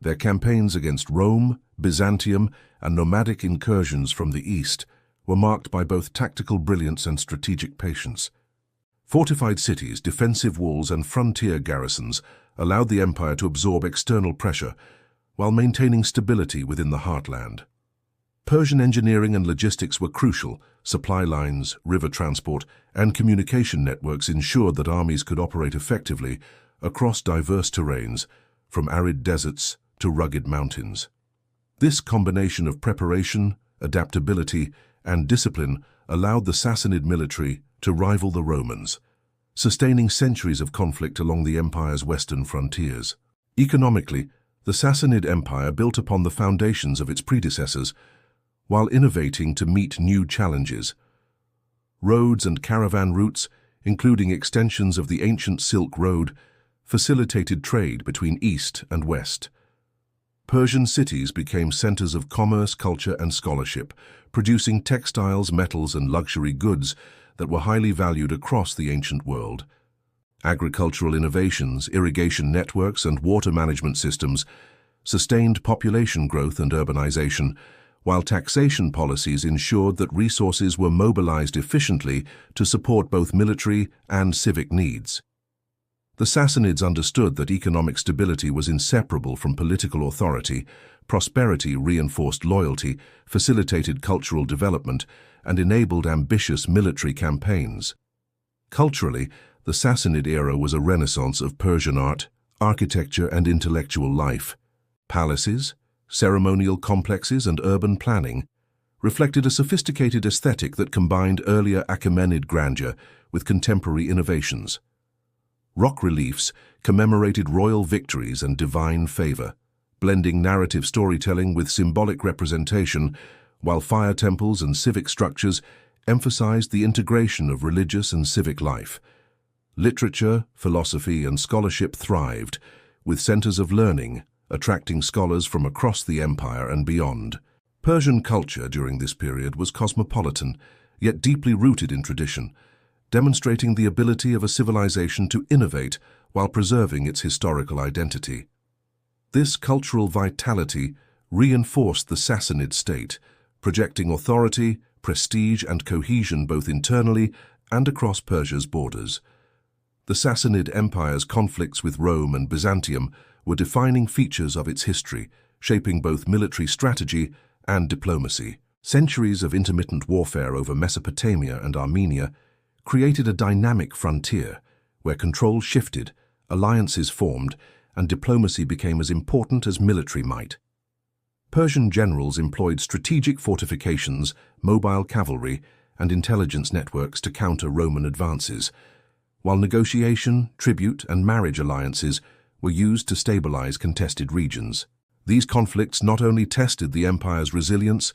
Their campaigns against Rome, Byzantium, and nomadic incursions from the east were marked by both tactical brilliance and strategic patience. Fortified cities, defensive walls, and frontier garrisons allowed the empire to absorb external pressure while maintaining stability within the heartland. Persian engineering and logistics were crucial. Supply lines, river transport, and communication networks ensured that armies could operate effectively across diverse terrains, from arid deserts to rugged mountains. This combination of preparation, adaptability, and discipline allowed the Sassanid military to rival the Romans, sustaining centuries of conflict along the empire's western frontiers. Economically, the Sassanid Empire built upon the foundations of its predecessors, while innovating to meet new challenges. Roads and caravan routes, including extensions of the ancient Silk Road, facilitated trade between East and West. Persian cities became centers of commerce, culture, and scholarship, producing textiles, metals, and luxury goods that were highly valued across the ancient world. Agricultural innovations, irrigation networks, and water management systems sustained population growth and urbanization, while taxation policies ensured that resources were mobilized efficiently to support both military and civic needs. The Sassanids understood that economic stability was inseparable from political authority. Prosperity reinforced loyalty, facilitated cultural development, and enabled ambitious military campaigns. Culturally, the Sassanid era was a renaissance of Persian art, architecture, and intellectual life. Palaces, ceremonial complexes, and urban planning reflected a sophisticated aesthetic that combined earlier Achaemenid grandeur with contemporary innovations. Rock reliefs commemorated royal victories and divine favor, blending narrative storytelling with symbolic representation, while fire temples and civic structures emphasized the integration of religious and civic life. Literature, philosophy, and scholarship thrived, with centers of learning attracting scholars from across the empire and beyond. Persian culture during this period was cosmopolitan, yet deeply rooted in tradition, demonstrating the ability of a civilization to innovate while preserving its historical identity. This cultural vitality reinforced the Sassanid state, projecting authority, prestige, and cohesion both internally and across Persia's borders. The Sassanid Empire's conflicts with Rome and Byzantium were defining features of its history, shaping both military strategy and diplomacy. Centuries of intermittent warfare over Mesopotamia and Armenia created a dynamic frontier where control shifted, alliances formed, and diplomacy became as important as military might. Persian generals employed strategic fortifications, mobile cavalry, and intelligence networks to counter Roman advances, while negotiation, tribute, and marriage alliances were used to stabilize contested regions. These conflicts not only tested the empire's resilience,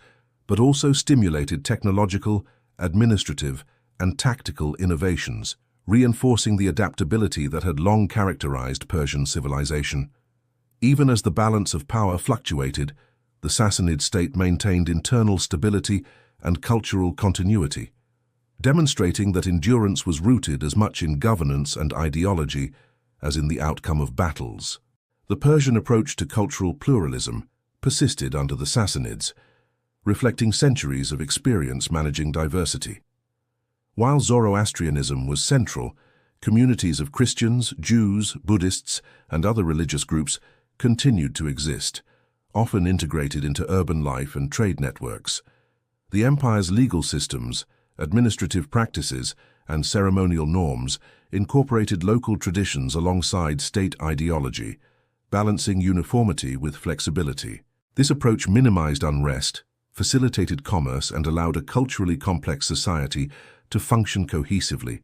but also stimulated technological, administrative, and tactical innovations, reinforcing the adaptability that had long characterized Persian civilization. Even as the balance of power fluctuated, the Sassanid state maintained internal stability and cultural continuity, demonstrating that endurance was rooted as much in governance and ideology as in the outcome of battles. The Persian approach to cultural pluralism persisted under the Sassanids, reflecting centuries of experience managing diversity. While Zoroastrianism was central, communities of Christians, Jews, Buddhists, and other religious groups continued to exist, often integrated into urban life and trade networks. The empire's legal systems, administrative practices, and ceremonial norms incorporated local traditions alongside state ideology, balancing uniformity with flexibility. This approach minimized unrest, facilitated commerce, and allowed a culturally complex society to function cohesively.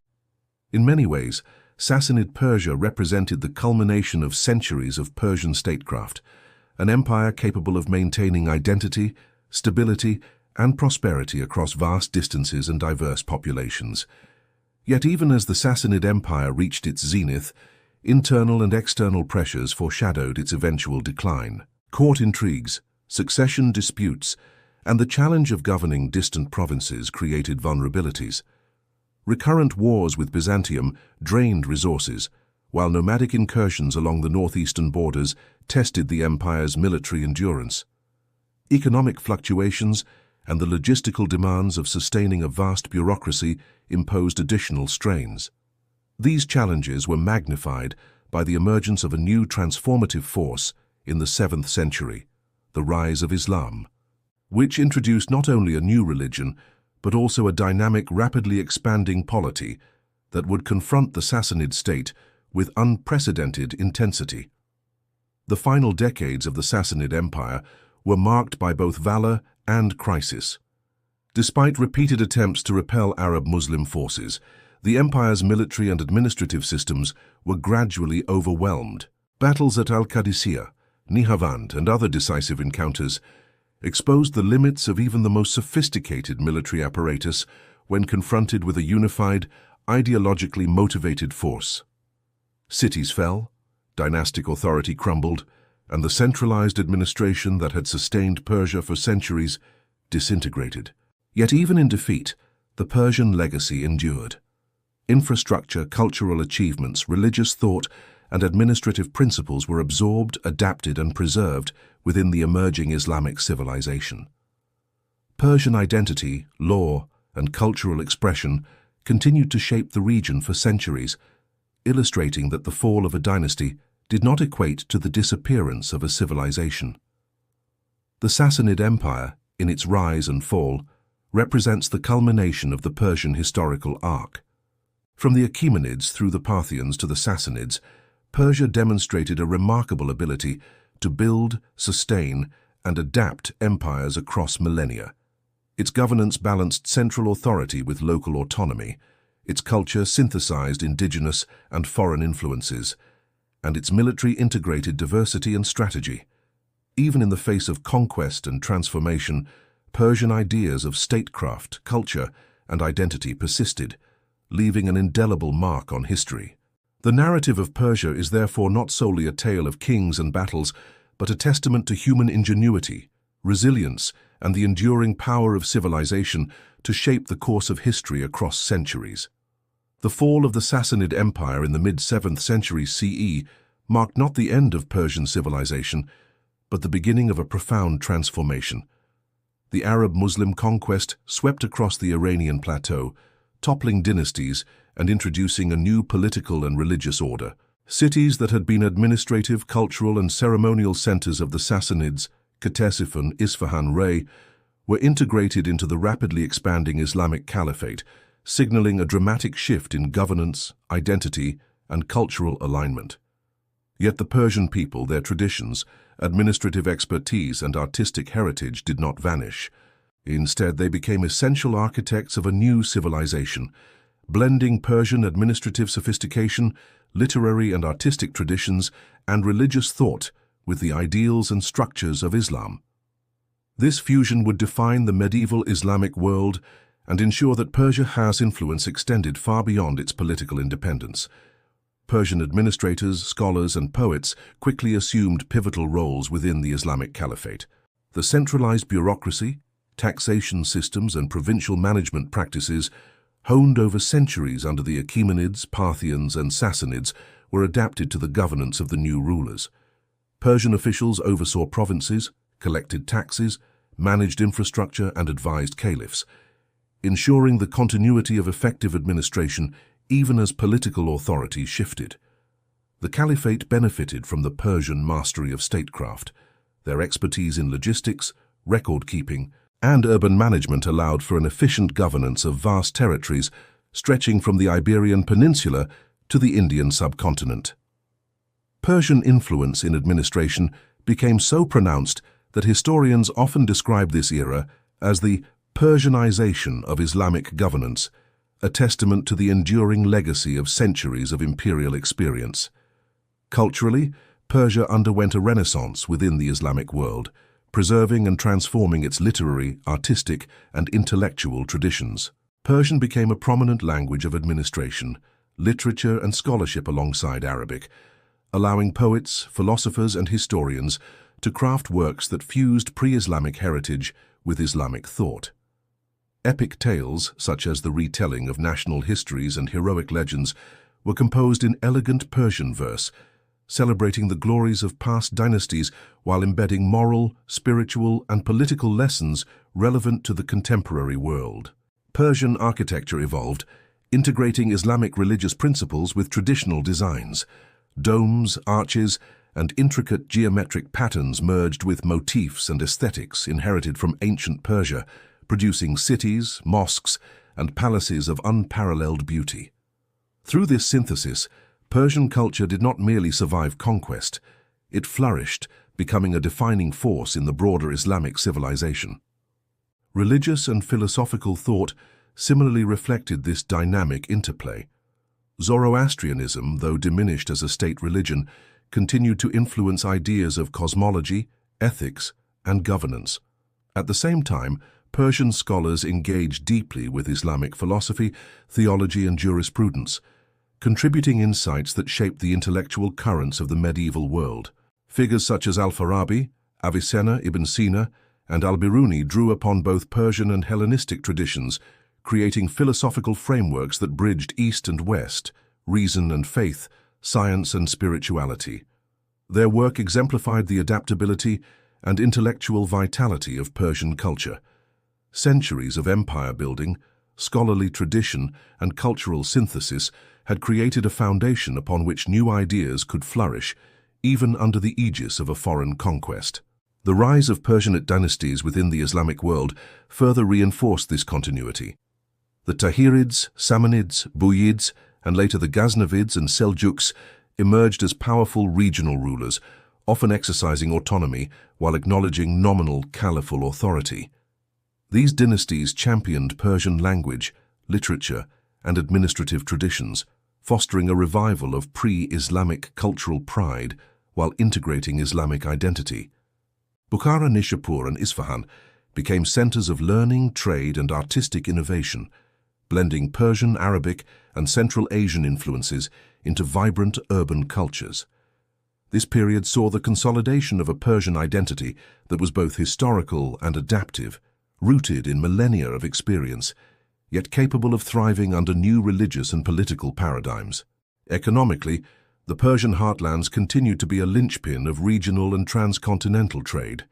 In many ways, Sassanid Persia represented the culmination of centuries of Persian statecraft, an empire capable of maintaining identity, stability, and prosperity across vast distances and diverse populations. Yet even as the Sassanid Empire reached its zenith, internal and external pressures foreshadowed its eventual decline. Court intrigues, succession disputes, and the challenge of governing distant provinces created vulnerabilities. Recurrent wars with Byzantium drained resources, while nomadic incursions along the northeastern borders tested the empire's military endurance. Economic fluctuations and the logistical demands of sustaining a vast bureaucracy imposed additional strains. These challenges were magnified by the emergence of a new transformative force in the 7th century, the rise of Islam, which introduced not only a new religion, but also a dynamic, rapidly expanding polity that would confront the Sassanid state with unprecedented intensity. The final decades of the Sassanid Empire were marked by both valor and crisis. Despite repeated attempts to repel Arab-Muslim forces, the empire's military and administrative systems were gradually overwhelmed. Battles at Al-Qadisiyah, Nihavand, and other decisive encounters exposed the limits of even the most sophisticated military apparatus when confronted with a unified, ideologically motivated force. Cities fell, dynastic authority crumbled, and the centralized administration that had sustained Persia for centuries disintegrated. Yet even in defeat, the Persian legacy endured. Infrastructure, cultural achievements, religious thought, and administrative principles were absorbed, adapted, and preserved within the emerging Islamic civilization. Persian identity, law, and cultural expression continued to shape the region for centuries, illustrating that the fall of a dynasty did not equate to the disappearance of a civilization. The Sassanid Empire, in its rise and fall, represents the culmination of the Persian historical arc. From the Achaemenids through the Parthians to the Sassanids, Persia demonstrated a remarkable ability to build, sustain, and adapt empires across millennia. Its governance balanced central authority with local autonomy, its culture synthesized indigenous and foreign influences, and its military integrated diversity and strategy. Even in the face of conquest and transformation, Persian ideas of statecraft, culture, and identity persisted, leaving an indelible mark on history. The narrative of Persia is therefore not solely a tale of kings and battles, but a testament to human ingenuity, resilience, and the enduring power of civilization to shape the course of history across centuries. The fall of the Sassanid Empire in the mid-7th century CE marked not the end of Persian civilization, but the beginning of a profound transformation. The Arab-Muslim conquest swept across the Iranian plateau, toppling dynasties and introducing a new political and religious order. Cities that had been administrative, cultural, and ceremonial centers of the Sassanids, Ctesiphon, Isfahan, Ray, were integrated into the rapidly expanding Islamic Caliphate, signaling a dramatic shift in governance, identity, and cultural alignment. Yet the Persian people, their traditions, administrative expertise, and artistic heritage did not vanish. Instead, they became essential architects of a new civilization, blending Persian administrative sophistication, literary and artistic traditions, and religious thought with the ideals and structures of Islam. This fusion would define the medieval Islamic world and ensure that Persia's influence extended far beyond its political independence. Persian administrators, scholars, and poets quickly assumed pivotal roles within the Islamic Caliphate. The centralized bureaucracy, taxation systems, and provincial management practices, honed over centuries under the Achaemenids, Parthians, and Sassanids, were adapted to the governance of the new rulers. Persian officials oversaw provinces, collected taxes, managed infrastructure, and advised caliphs, ensuring the continuity of effective administration even as political authority shifted. The Caliphate benefited from the Persian mastery of statecraft. Their expertise in logistics, record-keeping, and urban management allowed for an efficient governance of vast territories stretching from the Iberian Peninsula to the Indian subcontinent. Persian influence in administration became so pronounced that historians often describe this era as the Persianization of Islamic governance, a testament to the enduring legacy of centuries of imperial experience. Culturally, Persia underwent a renaissance within the Islamic world, preserving and transforming its literary, artistic, and intellectual traditions. Persian became a prominent language of administration, literature, and scholarship alongside Arabic, allowing poets, philosophers, and historians to craft works that fused pre-Islamic heritage with Islamic thought. Epic tales, such as the retelling of national histories and heroic legends, were composed in elegant Persian verse, celebrating the glories of past dynasties while embedding moral, spiritual, and political lessons relevant to the contemporary world. Persian architecture evolved, integrating Islamic religious principles with traditional designs. Domes, arches, and intricate geometric patterns merged with motifs and aesthetics inherited from ancient Persia, producing cities, mosques, and palaces of unparalleled beauty. Through this synthesis, Persian culture did not merely survive conquest, it flourished, becoming a defining force in the broader Islamic civilization. Religious and philosophical thought similarly reflected this dynamic interplay. Zoroastrianism, though diminished as a state religion, continued to influence ideas of cosmology, ethics, and governance. At the same time, Persian scholars engaged deeply with Islamic philosophy, theology, and jurisprudence, contributing insights that shaped the intellectual currents of the medieval world. Figures such as Al-Farabi, Avicenna, Ibn Sina, and Al-Biruni drew upon both Persian and Hellenistic traditions, creating philosophical frameworks that bridged East and West, reason and faith, science and spirituality. Their work exemplified the adaptability and intellectual vitality of Persian culture. Centuries of empire building, scholarly tradition, and cultural synthesis had created a foundation upon which new ideas could flourish, even under the aegis of a foreign conquest. The rise of Persianate dynasties within the Islamic world further reinforced this continuity. The Tahirids, Samanids, Buyids, and later the Ghaznavids and Seljuks emerged as powerful regional rulers, often exercising autonomy while acknowledging nominal caliphal authority. These dynasties championed Persian language, literature, and administrative traditions, fostering a revival of pre-Islamic cultural pride while integrating Islamic identity. Bukhara, Nishapur, and Isfahan became centers of learning, trade, and artistic innovation, blending Persian, Arabic, and Central Asian influences into vibrant urban cultures. This period saw the consolidation of a Persian identity that was both historical and adaptive, rooted in millennia of experience, yet capable of thriving under new religious and political paradigms. Economically, the Persian heartlands continued to be a linchpin of regional and transcontinental trade.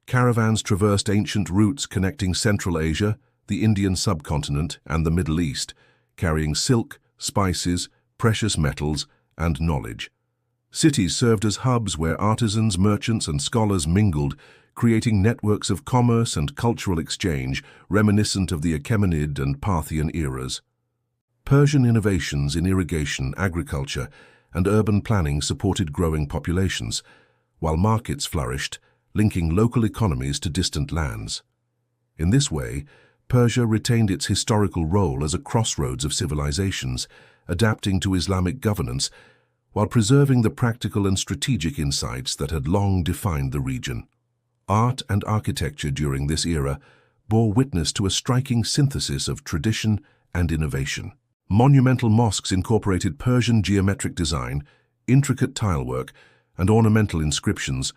Caravans traversed ancient routes connecting Central Asia, the Indian subcontinent, and the Middle East, carrying silk, spices, precious metals, and knowledge. Cities served as hubs where artisans, merchants, and scholars mingled, creating networks of commerce and cultural exchange reminiscent of the Achaemenid and Parthian eras. Persian innovations in irrigation, agriculture, and urban planning supported growing populations, while markets flourished, linking local economies to distant lands. In this way, Persia retained its historical role as a crossroads of civilizations, adapting to Islamic governance while preserving the practical and strategic insights that had long defined the region. Art and architecture during this era bore witness to a striking synthesis of tradition and innovation. Monumental mosques incorporated Persian geometric design, intricate tilework, and ornamental inscriptions,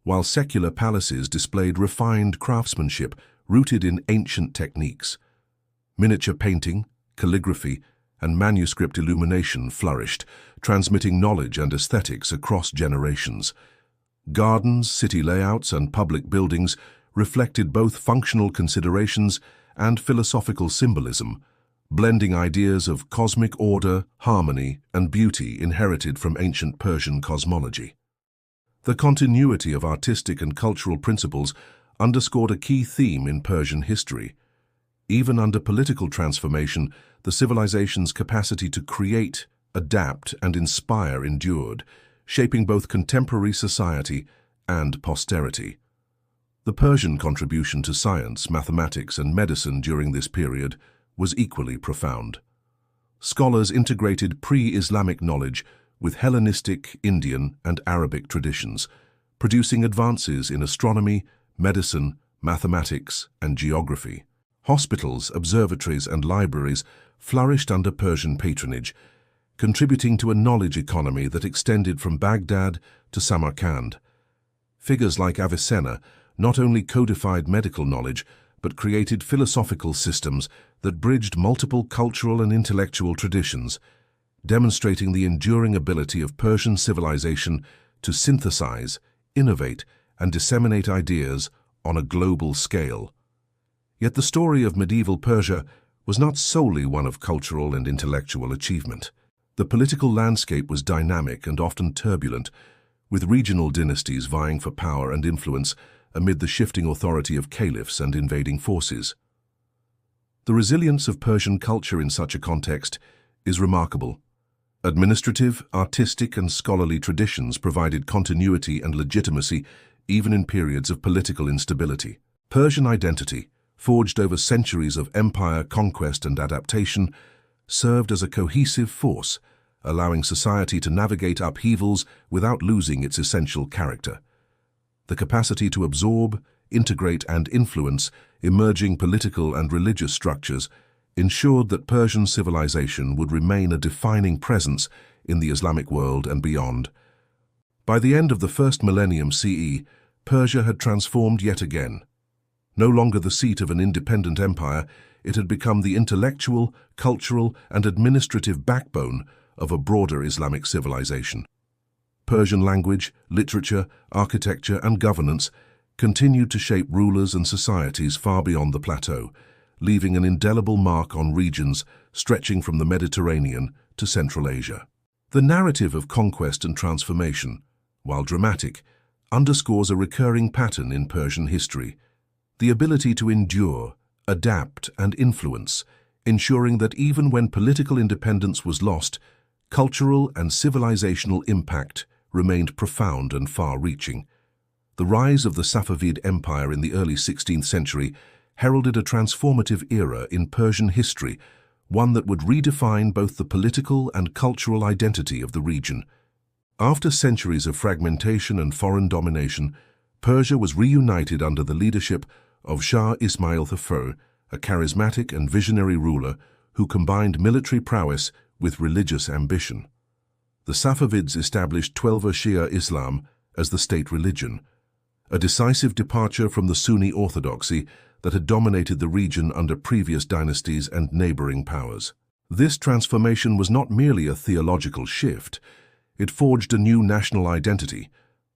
while secular palaces displayed refined craftsmanship rooted in ancient techniques. Miniature painting, calligraphy, and manuscript illumination flourished, transmitting knowledge and aesthetics across generations. Gardens, city layouts, and public buildings reflected both functional considerations and philosophical symbolism, blending ideas of cosmic order, harmony, and beauty inherited from ancient Persian cosmology. The continuity of artistic and cultural principles underscored a key theme in Persian history. Even under political transformation, the civilization's capacity to create, adapt, and inspire endured, shaping both contemporary society and posterity. The Persian contribution to science, mathematics, and medicine during this period was equally profound. Scholars integrated pre-Islamic knowledge with Hellenistic, Indian, and Arabic traditions, producing advances in astronomy, medicine, mathematics, and geography. Hospitals, observatories, and libraries flourished under Persian patronage, contributing to a knowledge economy that extended from Baghdad to Samarkand. Figures like Avicenna not only codified medical knowledge, but created philosophical systems that bridged multiple cultural and intellectual traditions, demonstrating the enduring ability of Persian civilization to synthesize, innovate, and disseminate ideas on a global scale. Yet the story of medieval Persia was not solely one of cultural and intellectual achievement. The political landscape was dynamic and often turbulent, with regional dynasties vying for power and influence amid the shifting authority of caliphs and invading forces. The resilience of Persian culture in such a context is remarkable. Administrative, artistic, and scholarly traditions provided continuity and legitimacy even in periods of political instability. Persian identity, forged over centuries of empire, conquest, and adaptation, served as a cohesive force, allowing society to navigate upheavals without losing its essential character. The capacity to absorb, integrate, and influence emerging political and religious structures ensured that Persian civilization would remain a defining presence in the Islamic world and beyond. By the end of the first millennium CE, Persia had transformed yet again. No longer the seat of an independent empire, it had become the intellectual, cultural, and administrative backbone of a broader Islamic civilization. Persian language, literature, architecture, and governance continued to shape rulers and societies far beyond the plateau, leaving an indelible mark on regions stretching from the Mediterranean to Central Asia. The narrative of conquest and transformation, while dramatic, underscores a recurring pattern in Persian history: the ability to endure, adapt, and influence, ensuring that even when political independence was lost, cultural and civilizational impact remained profound and far-reaching. The rise of the Safavid Empire in the early 16th century heralded a transformative era in Persian history, one that would redefine both the political and cultural identity of the region. After centuries of fragmentation and foreign domination, Persia was reunited under the leadership of Shah Ismail I, a charismatic and visionary ruler who combined military prowess with religious ambition. The Safavids established Twelver Shia Islam as the state religion, a decisive departure from the Sunni orthodoxy that had dominated the region under previous dynasties and neighboring powers. This transformation was not merely a theological shift, it forged a new national identity,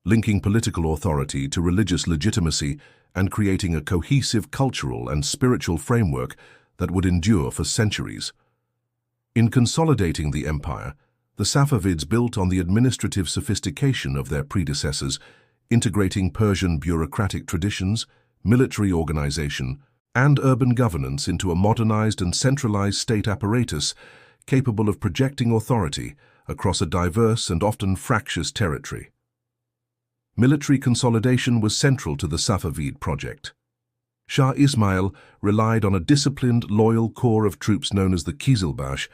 linking political authority to religious legitimacy and creating a cohesive cultural and spiritual framework that would endure for centuries. In consolidating the empire, the Safavids built on the administrative sophistication of their predecessors, integrating Persian bureaucratic traditions, military organization, and urban governance into a modernized and centralized state apparatus capable of projecting authority across a diverse and often fractious territory. Military consolidation was central to the Safavid project. Shah Ismail relied on a disciplined, loyal corps of troops known as the Qizilbash,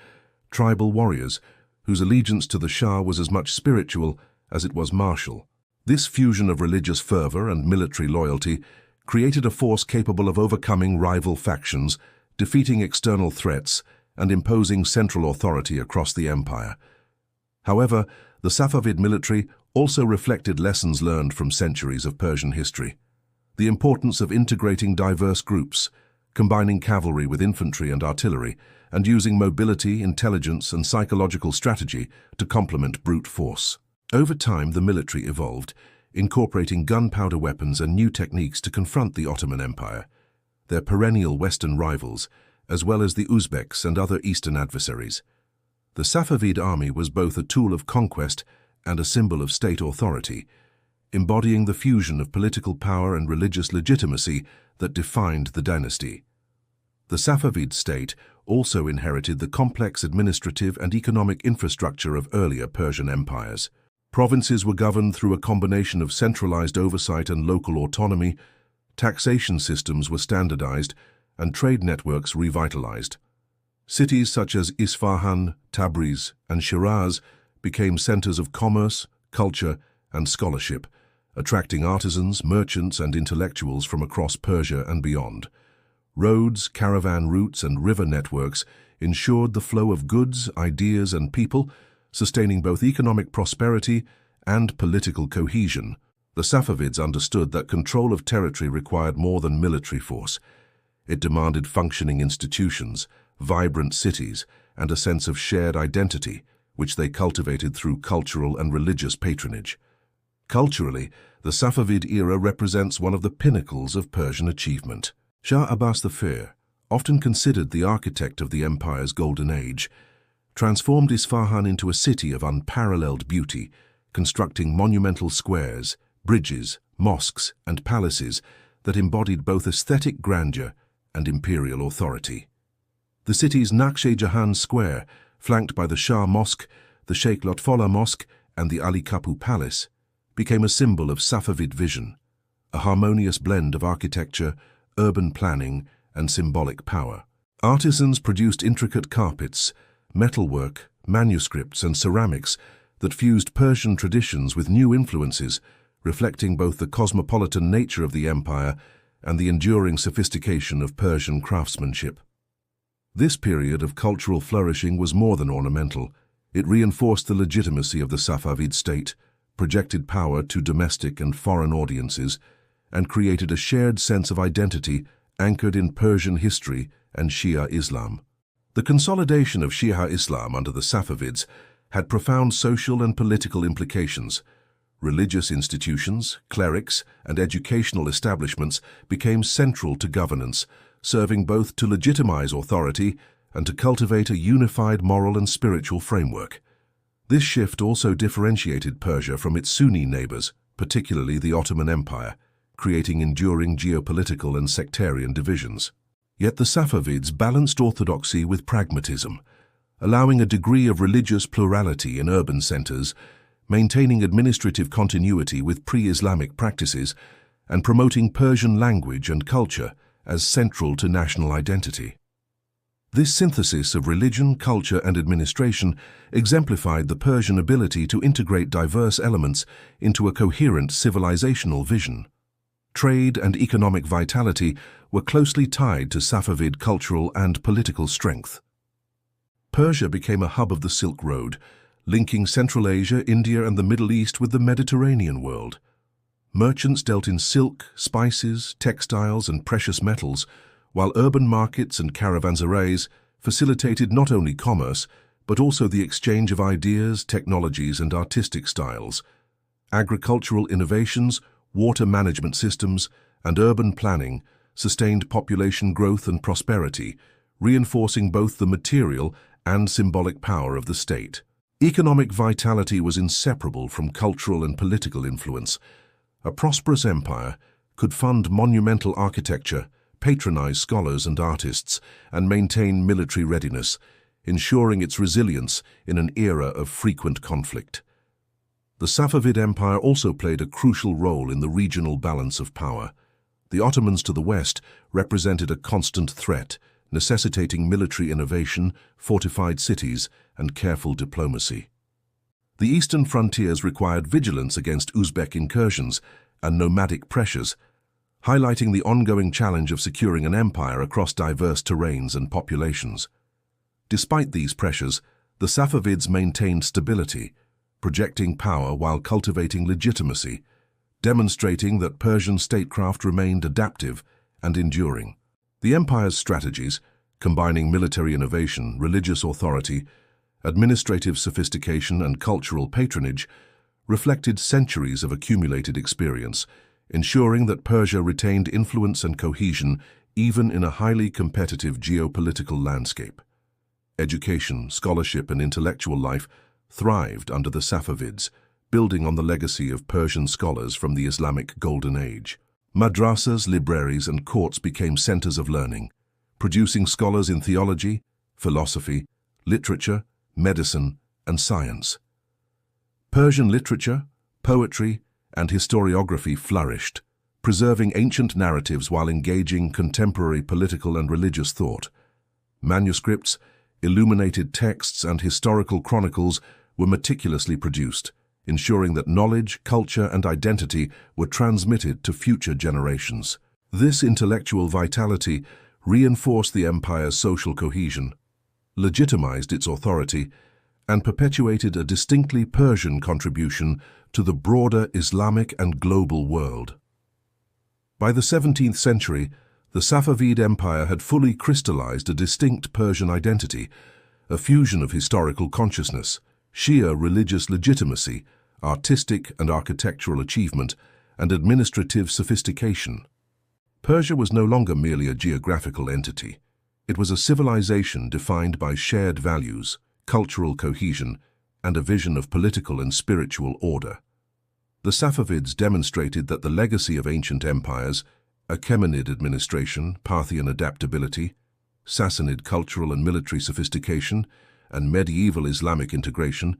tribal warriors, whose allegiance to the Shah was as much spiritual as it was martial. This fusion of religious fervor and military loyalty created a force capable of overcoming rival factions, defeating external threats, and imposing central authority across the empire. However, the Safavid military also reflected lessons learned from centuries of Persian history. The importance of integrating diverse groups, combining cavalry with infantry and artillery, and using mobility, intelligence, and psychological strategy to complement brute force. Over time, the military evolved, incorporating gunpowder weapons and new techniques to confront the Ottoman Empire, their perennial Western rivals, as well as the Uzbeks and other Eastern adversaries. The Safavid army was both a tool of conquest and a symbol of state authority, embodying the fusion of political power and religious legitimacy that defined the dynasty. The Safavid state also inherited the complex administrative and economic infrastructure of earlier Persian empires. Provinces were governed through a combination of centralized oversight and local autonomy, taxation systems were standardized, and trade networks revitalized. Cities such as Isfahan, Tabriz, and Shiraz became centers of commerce, culture, and scholarship, attracting artisans, merchants, and intellectuals from across Persia and beyond. Roads, caravan routes, and river networks ensured the flow of goods, ideas, and people, sustaining both economic prosperity and political cohesion. The Safavids understood that control of territory required more than military force. It demanded functioning institutions, vibrant cities, and a sense of shared identity, which they cultivated through cultural and religious patronage. Culturally, the Safavid era represents one of the pinnacles of Persian achievement. Shah Abbas the Fair, often considered the architect of the empire's golden age, transformed Isfahan into a city of unparalleled beauty, constructing monumental squares, bridges, mosques, and palaces that embodied both aesthetic grandeur and imperial authority. The city's Nakhche-Jahan Square, flanked by the Shah Mosque, the Sheikh Lotfollah Mosque, and the Ali Kapu Palace, became a symbol of Safavid vision, a harmonious blend of architecture, urban planning, and symbolic power. Artisans produced intricate carpets, metalwork, manuscripts, and ceramics that fused Persian traditions with new influences, reflecting both the cosmopolitan nature of the empire and the enduring sophistication of Persian craftsmanship. This period of cultural flourishing was more than ornamental. It reinforced the legitimacy of the Safavid state, projected power to domestic and foreign audiences, and created a shared sense of identity anchored in Persian history and Shia Islam. The consolidation of Shia Islam under the Safavids had profound social and political implications. Religious institutions, clerics, and educational establishments became central to governance, serving both to legitimize authority and to cultivate a unified moral and spiritual framework. This shift also differentiated Persia from its Sunni neighbors, particularly the Ottoman Empire, creating enduring geopolitical and sectarian divisions. Yet the Safavids balanced orthodoxy with pragmatism, allowing a degree of religious plurality in urban centers, maintaining administrative continuity with pre-Islamic practices, and promoting Persian language and culture as central to national identity. This synthesis of religion, culture, and administration exemplified the Persian ability to integrate diverse elements into a coherent civilizational vision. Trade and economic vitality were closely tied to Safavid cultural and political strength. Persia became a hub of the Silk Road, linking Central Asia, India, and the Middle East with the Mediterranean world. Merchants dealt in silk, spices, textiles, and precious metals, while urban markets and caravanserais facilitated not only commerce, but also the exchange of ideas, technologies, and artistic styles. Agricultural innovations, water management systems, and urban planning sustained population growth and prosperity, reinforcing both the material and symbolic power of the state. Economic vitality was inseparable from cultural and political influence. A prosperous empire could fund monumental architecture, patronize scholars and artists, and maintain military readiness, ensuring its resilience in an era of frequent conflict. The Safavid Empire also played a crucial role in the regional balance of power. The Ottomans to the west represented a constant threat, necessitating military innovation, fortified cities, and careful diplomacy. The eastern frontiers required vigilance against Uzbek incursions and nomadic pressures, highlighting the ongoing challenge of securing an empire across diverse terrains and populations. Despite these pressures, the Safavids maintained stability, projecting power while cultivating legitimacy, demonstrating that Persian statecraft remained adaptive and enduring. The empire's strategies, combining military innovation, religious authority, administrative sophistication, and cultural patronage, reflected centuries of accumulated experience, ensuring that Persia retained influence and cohesion even in a highly competitive geopolitical landscape. Education, scholarship, and intellectual life thrived under the Safavids, building on the legacy of Persian scholars from the Islamic Golden Age. Madrasas, libraries, and courts became centers of learning, producing scholars in theology, philosophy, literature, medicine, and science. Persian literature, poetry, and historiography flourished, preserving ancient narratives while engaging contemporary political and religious thought. Manuscripts, illuminated texts, and historical chronicles were meticulously produced, ensuring that knowledge, culture, and identity were transmitted to future generations. This intellectual vitality reinforced the empire's social cohesion, legitimized its authority, and perpetuated a distinctly Persian contribution to the broader Islamic and global world. By the 17th century, the Safavid Empire had fully crystallized a distinct Persian identity, a fusion of historical consciousness, Shia religious legitimacy, artistic and architectural achievement, and administrative sophistication. Persia was no longer merely a geographical entity. It was a civilization defined by shared values, cultural cohesion, and a vision of political and spiritual order. The Safavids demonstrated that the legacy of ancient empires, Achaemenid administration, Parthian adaptability, Sassanid cultural and military sophistication, and medieval Islamic integration,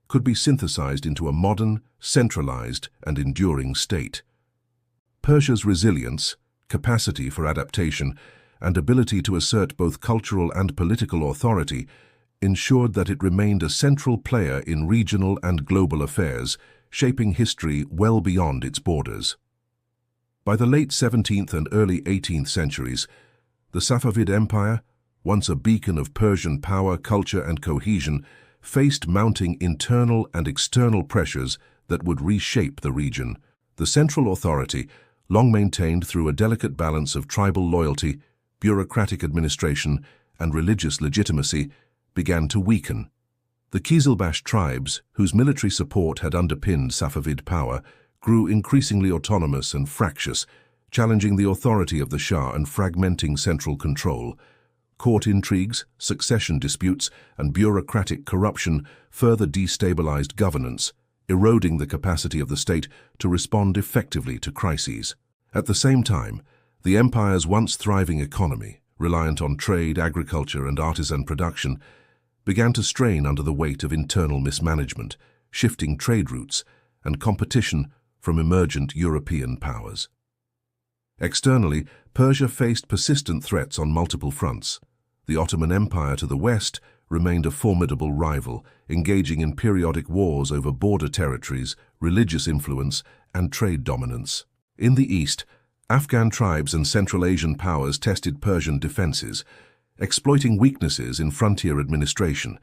could be synthesized into a modern, centralized, and enduring state. Persia's resilience, capacity for adaptation, and ability to assert both cultural and political authority ensured that it remained a central player in regional and global affairs, shaping history well beyond its borders. By the late 17th and early 18th centuries, the Safavid Empire, once a beacon of Persian power, culture, and cohesion, faced mounting internal and external pressures that would reshape the region. The central authority, long maintained through a delicate balance of tribal loyalty, bureaucratic administration, and religious legitimacy, began to weaken. The Qizilbash tribes, whose military support had underpinned Safavid power, grew increasingly autonomous and fractious, challenging the authority of the Shah and fragmenting central control. Court intrigues, succession disputes, and bureaucratic corruption further destabilized governance, eroding the capacity of the state to respond effectively to crises. At the same time, the empire's once thriving economy, reliant on trade, agriculture, and artisan production, began to strain under the weight of internal mismanagement, shifting trade routes, and competition from emergent European powers. Externally, Persia faced persistent threats on multiple fronts. The Ottoman Empire to the west remained a formidable rival, engaging in periodic wars over border territories, religious influence, and trade dominance. In the east, Afghan tribes and Central Asian powers tested Persian defenses, exploiting weaknesses in frontier administration.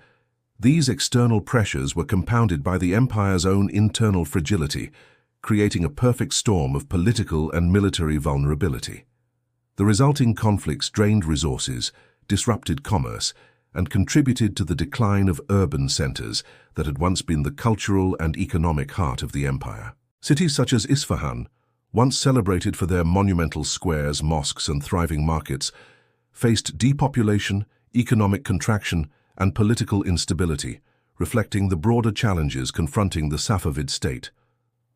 These external pressures were compounded by the empire's own internal fragility, creating a perfect storm of political and military vulnerability. The resulting conflicts drained resources, disrupted commerce, and contributed to the decline of urban centers that had once been the cultural and economic heart of the empire. Cities such as Isfahan, once celebrated for their monumental squares, mosques, and thriving markets, faced depopulation, economic contraction, and political instability, reflecting the broader challenges confronting the Safavid state.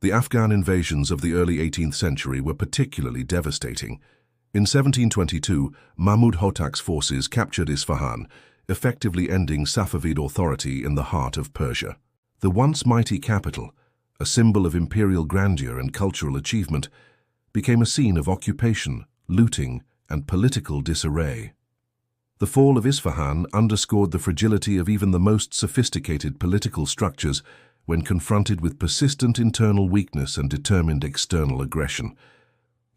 The Afghan invasions of the early 18th century were particularly devastating. In 1722, Mahmud Hotak's forces captured Isfahan, effectively ending Safavid authority in the heart of Persia. The once mighty capital, a symbol of imperial grandeur and cultural achievement, became a scene of occupation, looting, and political disarray. The fall of Isfahan underscored the fragility of even the most sophisticated political structures when confronted with persistent internal weakness and determined external aggression.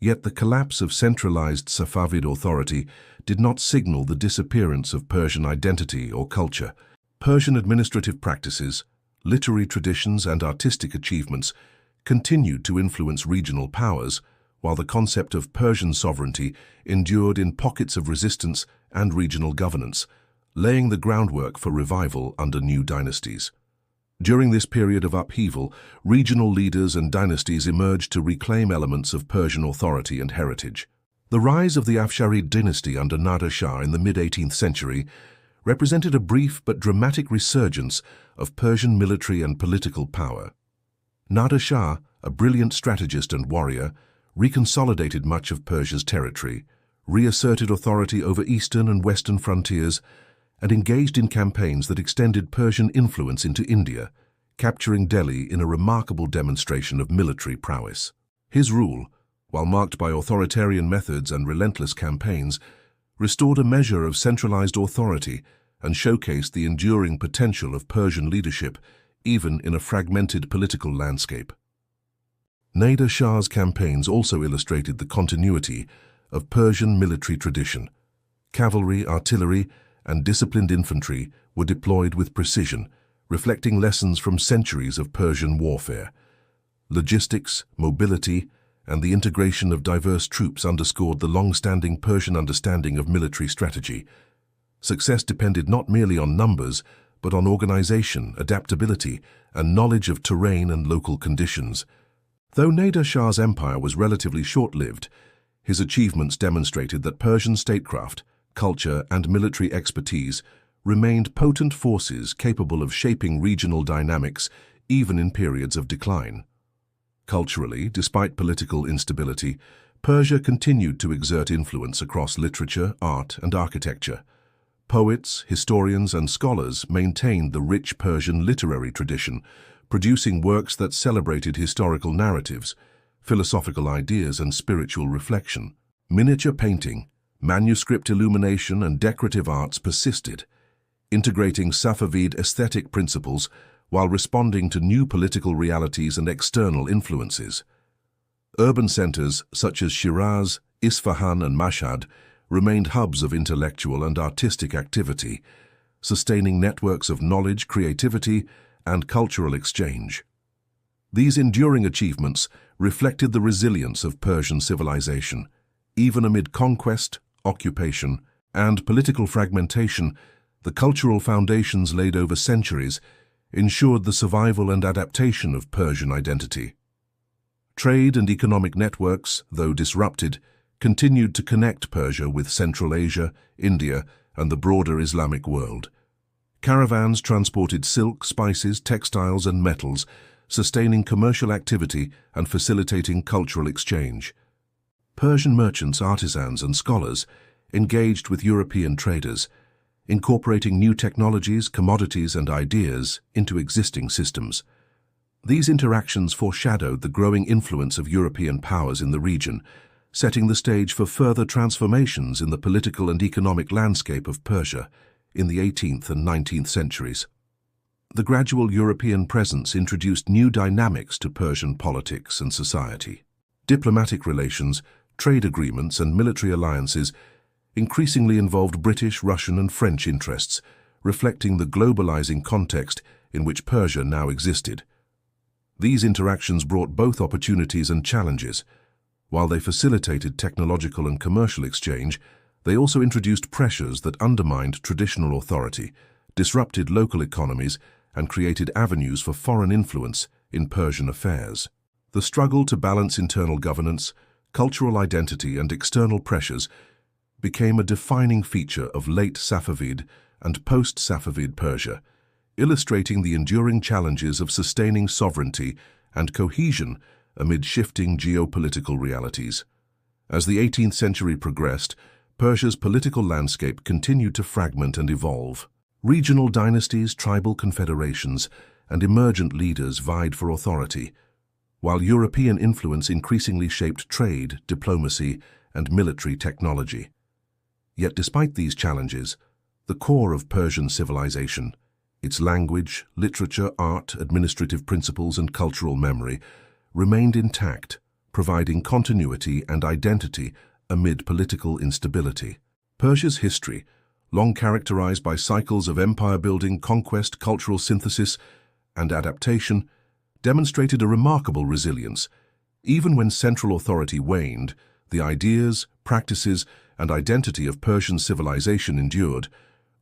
Yet the collapse of centralized Safavid authority did not signal the disappearance of Persian identity or culture. Persian administrative practices, literary traditions, and artistic achievements continued to influence regional powers, while the concept of Persian sovereignty endured in pockets of resistance and regional governance, laying the groundwork for revival under new dynasties. During this period of upheaval, regional leaders and dynasties emerged to reclaim elements of Persian authority and heritage. The rise of the Afsharid dynasty under Nader Shah in the mid-18th century represented a brief but dramatic resurgence of Persian military and political power. Nader Shah, a brilliant strategist and warrior, reconsolidated much of Persia's territory, reasserted authority over eastern and western frontiers, and engaged in campaigns that extended Persian influence into India, capturing Delhi in a remarkable demonstration of military prowess. His rule, while marked by authoritarian methods and relentless campaigns, restored a measure of centralized authority and showcased the enduring potential of Persian leadership, even in a fragmented political landscape. Nader Shah's campaigns also illustrated the continuity of Persian military tradition. Cavalry, artillery, and disciplined infantry were deployed with precision, reflecting lessons from centuries of Persian warfare. Logistics, mobility, and the integration of diverse troops underscored the long-standing Persian understanding of military strategy. Success depended not merely on numbers, but on organization, adaptability, and knowledge of terrain and local conditions. Though Nader Shah's empire was relatively short-lived, his achievements demonstrated that Persian statecraft, culture, and military expertise remained potent forces capable of shaping regional dynamics even in periods of decline. Culturally, despite political instability, Persia continued to exert influence across literature, art, and architecture. Poets, historians, and scholars maintained the rich Persian literary tradition, producing works that celebrated historical narratives, philosophical ideas, and spiritual reflection. Miniature painting, manuscript illumination, and decorative arts persisted, integrating Safavid aesthetic principles while responding to new political realities and external influences. Urban centers such as Shiraz, Isfahan, and Mashhad remained hubs of intellectual and artistic activity, sustaining networks of knowledge, creativity, and cultural exchange. These enduring achievements reflected the resilience of Persian civilization. Even amid conquest, occupation, and political fragmentation, the cultural foundations laid over centuries ensured the survival and adaptation of Persian identity. Trade and economic networks, though disrupted, continued to connect Persia with Central Asia, India, and the broader Islamic world. Caravans transported silk, spices, textiles, and metals, sustaining commercial activity and facilitating cultural exchange. Persian merchants, artisans, and scholars engaged with European traders, incorporating new technologies, commodities, and ideas into existing systems. These interactions foreshadowed the growing influence of European powers in the region, setting the stage for further transformations in the political and economic landscape of Persia in the 18th and 19th centuries. The gradual European presence introduced new dynamics to Persian politics and society. Diplomatic relations trade agreements and military alliances increasingly involved British, Russian and French interests, reflecting the globalizing context in which Persia now existed. These interactions brought both opportunities and challenges. While they facilitated technological and commercial exchange, they also introduced pressures that undermined traditional authority, disrupted local economies, and created avenues for foreign influence in Persian affairs. The struggle to balance internal governance, cultural identity, and external pressures became a defining feature of late Safavid and post-Safavid Persia, illustrating the enduring challenges of sustaining sovereignty and cohesion amid shifting geopolitical realities. As the 18th century progressed, Persia's political landscape continued to fragment and evolve. Regional dynasties, tribal confederations, and emergent leaders vied for authority, while European influence increasingly shaped trade, diplomacy, and military technology. Yet despite these challenges, the core of Persian civilization, its language, literature, art, administrative principles, and cultural memory, remained intact, providing continuity and identity amid political instability. Persia's history, long characterized by cycles of empire-building, conquest, cultural synthesis, and adaptation, demonstrated a remarkable resilience. Even when central authority waned, the ideas, practices, and identity of Persian civilization endured,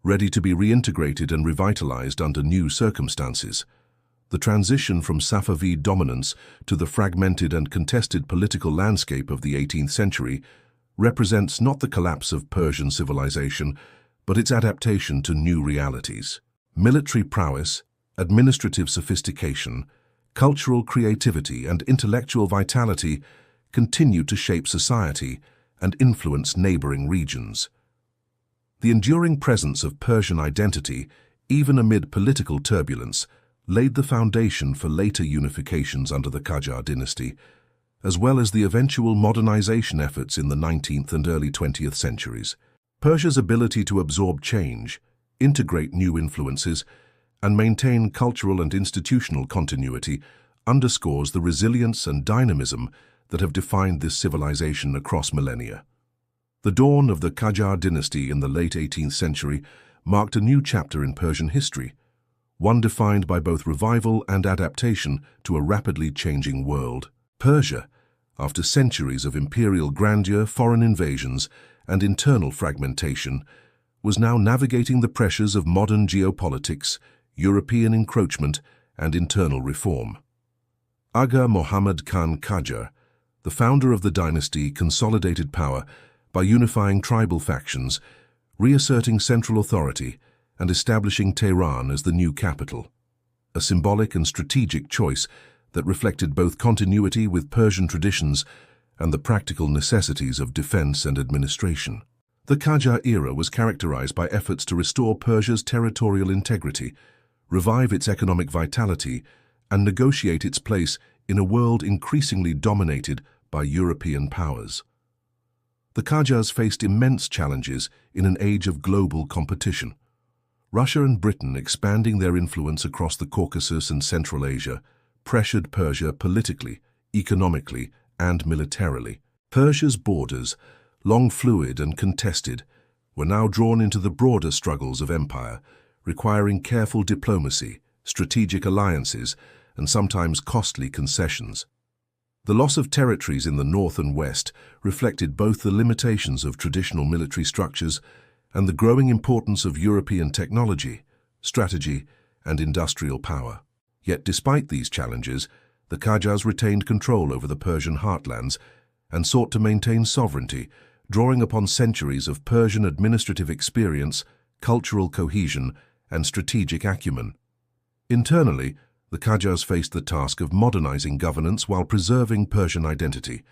ready to be reintegrated and revitalized under new circumstances. The transition from Safavid dominance to the fragmented and contested political landscape of the 18th century represents not the collapse of Persian civilization, but its adaptation to new realities. Military prowess, administrative sophistication, cultural creativity, and intellectual vitality continued to shape society and influence neighboring regions. The enduring presence of Persian identity, even amid political turbulence, laid the foundation for later unifications under the Qajar dynasty, as well as the eventual modernization efforts in the 19th and early 20th centuries. Persia's ability to absorb change, integrate new influences, and maintain cultural and institutional continuity underscores the resilience and dynamism that have defined this civilization across millennia. The dawn of the Qajar dynasty in the late 18th century marked a new chapter in Persian history, one defined by both revival and adaptation to a rapidly changing world. Persia, after centuries of imperial grandeur, foreign invasions, and internal fragmentation, was now navigating the pressures of modern geopolitics, European encroachment, and internal reform. Aga Muhammad Khan Qajar, the founder of the dynasty, consolidated power by unifying tribal factions, reasserting central authority, and establishing Tehran as the new capital, a symbolic and strategic choice that reflected both continuity with Persian traditions and the practical necessities of defense and administration. The Qajar era was characterized by efforts to restore Persia's territorial integrity, revive its economic vitality, and negotiate its place in a world increasingly dominated by European powers. The Qajars faced immense challenges in an age of global competition. Russia and Britain, expanding their influence across the Caucasus and Central Asia, pressured Persia politically, economically, and militarily. Persia's borders, long fluid and contested, were now drawn into the broader struggles of empire, requiring careful diplomacy, strategic alliances, and sometimes costly concessions. The loss of territories in the north and west reflected both the limitations of traditional military structures and the growing importance of European technology, strategy, and industrial power. Yet despite these challenges, the Qajars retained control over the Persian heartlands and sought to maintain sovereignty, drawing upon centuries of Persian administrative experience, cultural cohesion, and strategic acumen. Internally, the Qajars faced the task of modernizing governance while preserving Persian identity.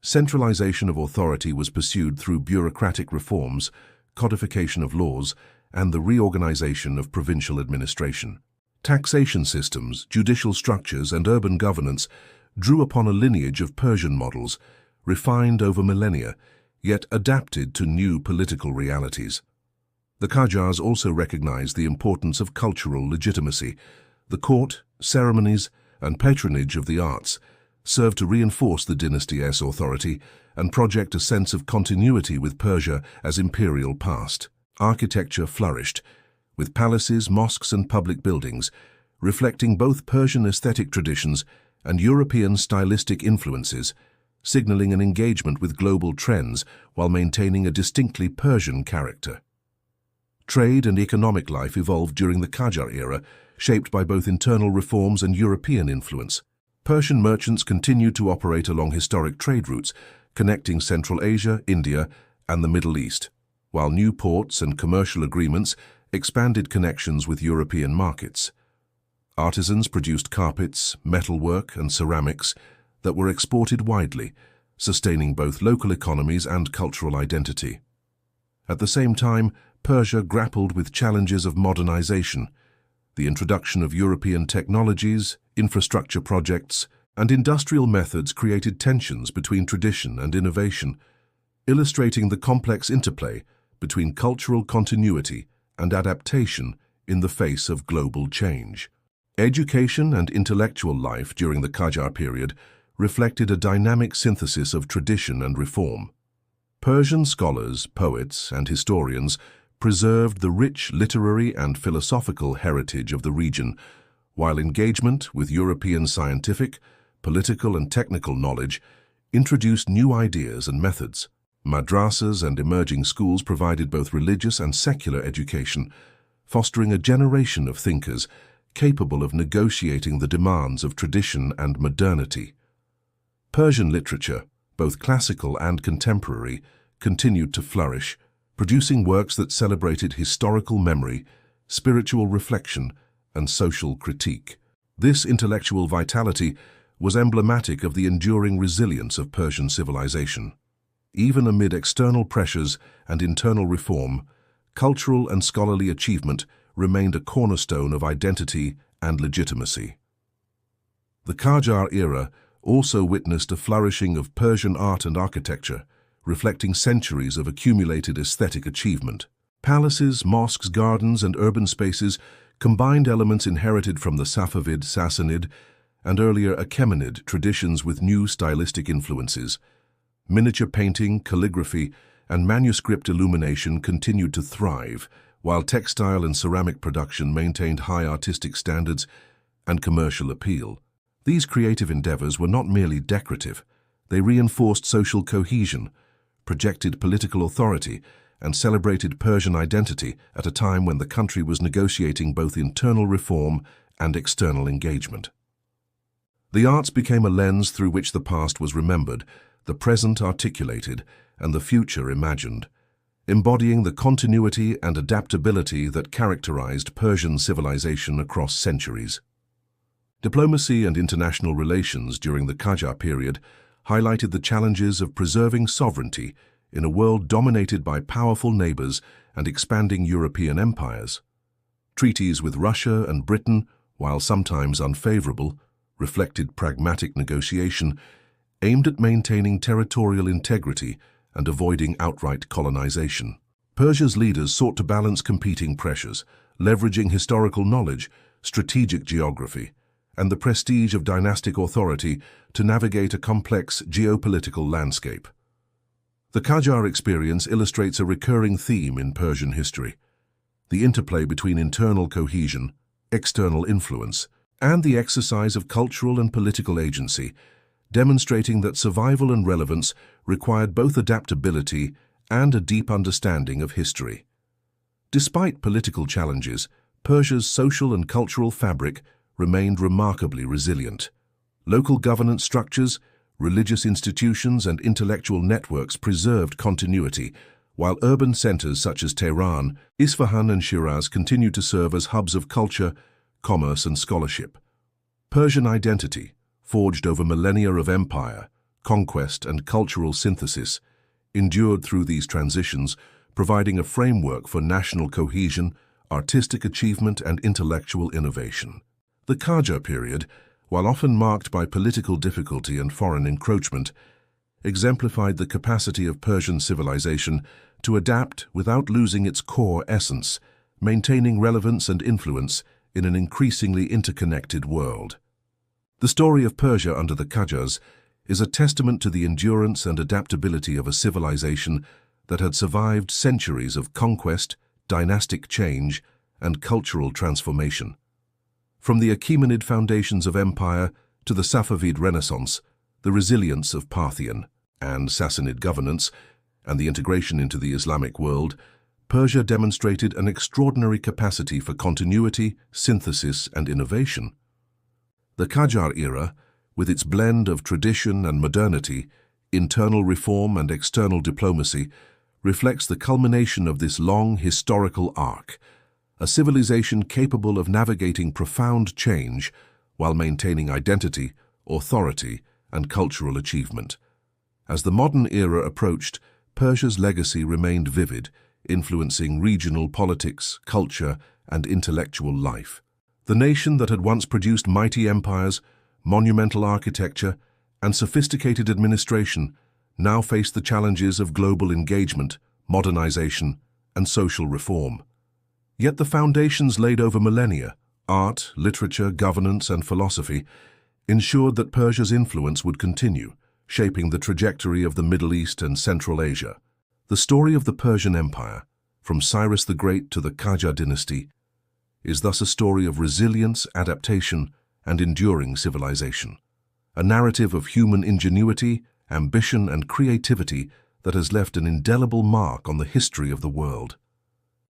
Centralization of authority was pursued through bureaucratic reforms, codification of laws, and the reorganization of provincial administration. Taxation systems, judicial structures, and urban governance drew upon a lineage of Persian models, refined over millennia, yet adapted to new political realities. The Qajars also recognized the importance of cultural legitimacy. The court, ceremonies, and patronage of the arts served to reinforce the dynasty's authority and project a sense of continuity with Persia as imperial past. Architecture flourished, with palaces, mosques and public buildings, reflecting both Persian aesthetic traditions and European stylistic influences, signaling an engagement with global trends while maintaining a distinctly Persian character. Trade and economic life evolved during the Qajar era, shaped by both internal reforms and European influence. Persian merchants continued to operate along historic trade routes, connecting Central Asia, India, and the Middle East, while new ports and commercial agreements expanded connections with European markets. Artisans produced carpets, metalwork, and ceramics that were exported widely, sustaining both local economies and cultural identity. At the same time, Persia grappled with challenges of modernization. The introduction of European technologies, infrastructure projects, and industrial methods created tensions between tradition and innovation, illustrating the complex interplay between cultural continuity and adaptation in the face of global change. Education and intellectual life during the Qajar period reflected a dynamic synthesis of tradition and reform. Persian scholars, poets, and historians preserved the rich literary and philosophical heritage of the region, while engagement with European scientific, political, and technical knowledge introduced new ideas and methods. Madrasas and emerging schools provided both religious and secular education, fostering a generation of thinkers capable of negotiating the demands of tradition and modernity. Persian literature, both classical and contemporary, continued to flourish, producing works that celebrated historical memory, spiritual reflection, and social critique. This intellectual vitality was emblematic of the enduring resilience of Persian civilization. Even amid external pressures and internal reform, cultural and scholarly achievement remained a cornerstone of identity and legitimacy. The Qajar era also witnessed a flourishing of Persian art and architecture, reflecting centuries of accumulated aesthetic achievement. Palaces, mosques, gardens, and urban spaces combined elements inherited from the Safavid, Sassanid, and earlier Achaemenid traditions with new stylistic influences. Miniature painting, calligraphy, and manuscript illumination continued to thrive, while textile and ceramic production maintained high artistic standards and commercial appeal. These creative endeavors were not merely decorative. They reinforced social cohesion, projected political authority, and celebrated Persian identity at a time when the country was negotiating both internal reform and external engagement. The arts became a lens through which the past was remembered, the present articulated, and the future imagined, embodying the continuity and adaptability that characterized Persian civilization across centuries. Diplomacy and international relations during the Qajar period highlighted the challenges of preserving sovereignty in a world dominated by powerful neighbors and expanding European empires. Treaties with Russia and Britain, while sometimes unfavorable, reflected pragmatic negotiation aimed at maintaining territorial integrity and avoiding outright colonization. Persia's leaders sought to balance competing pressures, leveraging historical knowledge, strategic geography, and the prestige of dynastic authority to navigate a complex geopolitical landscape. The Qajar experience illustrates a recurring theme in Persian history: the interplay between internal cohesion, external influence, and the exercise of cultural and political agency, demonstrating that survival and relevance required both adaptability and a deep understanding of history. Despite political challenges, Persia's social and cultural fabric remained remarkably resilient. Local governance structures, religious institutions, and intellectual networks preserved continuity, while urban centers such as Tehran, Isfahan, and Shiraz continued to serve as hubs of culture, commerce, and scholarship. Persian identity, forged over millennia of empire, conquest, and cultural synthesis, endured through these transitions, providing a framework for national cohesion, artistic achievement, and intellectual innovation. The Qajar period, while often marked by political difficulty and foreign encroachment, exemplified the capacity of Persian civilization to adapt without losing its core essence, maintaining relevance and influence in an increasingly interconnected world. The story of Persia under the Qajars is a testament to the endurance and adaptability of a civilization that had survived centuries of conquest, dynastic change, and cultural transformation. From the Achaemenid foundations of empire to the Safavid Renaissance, the resilience of Parthian and Sassanid governance, and the integration into the Islamic world, Persia demonstrated an extraordinary capacity for continuity, synthesis, and innovation. The Qajar era, with its blend of tradition and modernity, internal reform and external diplomacy, reflects the culmination of this long historical arc, a civilization capable of navigating profound change while maintaining identity, authority, and cultural achievement. As the modern era approached, Persia's legacy remained vivid, influencing regional politics, culture, and intellectual life. The nation that had once produced mighty empires, monumental architecture, and sophisticated administration now faced the challenges of global engagement, modernization, and social reform. Yet the foundations laid over millennia, art, literature, governance, and philosophy, ensured that Persia's influence would continue, shaping the trajectory of the Middle East and Central Asia. The story of the Persian Empire, from Cyrus the Great to the Qajar dynasty, is thus a story of resilience, adaptation, and enduring civilization. A narrative of human ingenuity, ambition, and creativity that has left an indelible mark on the history of the world.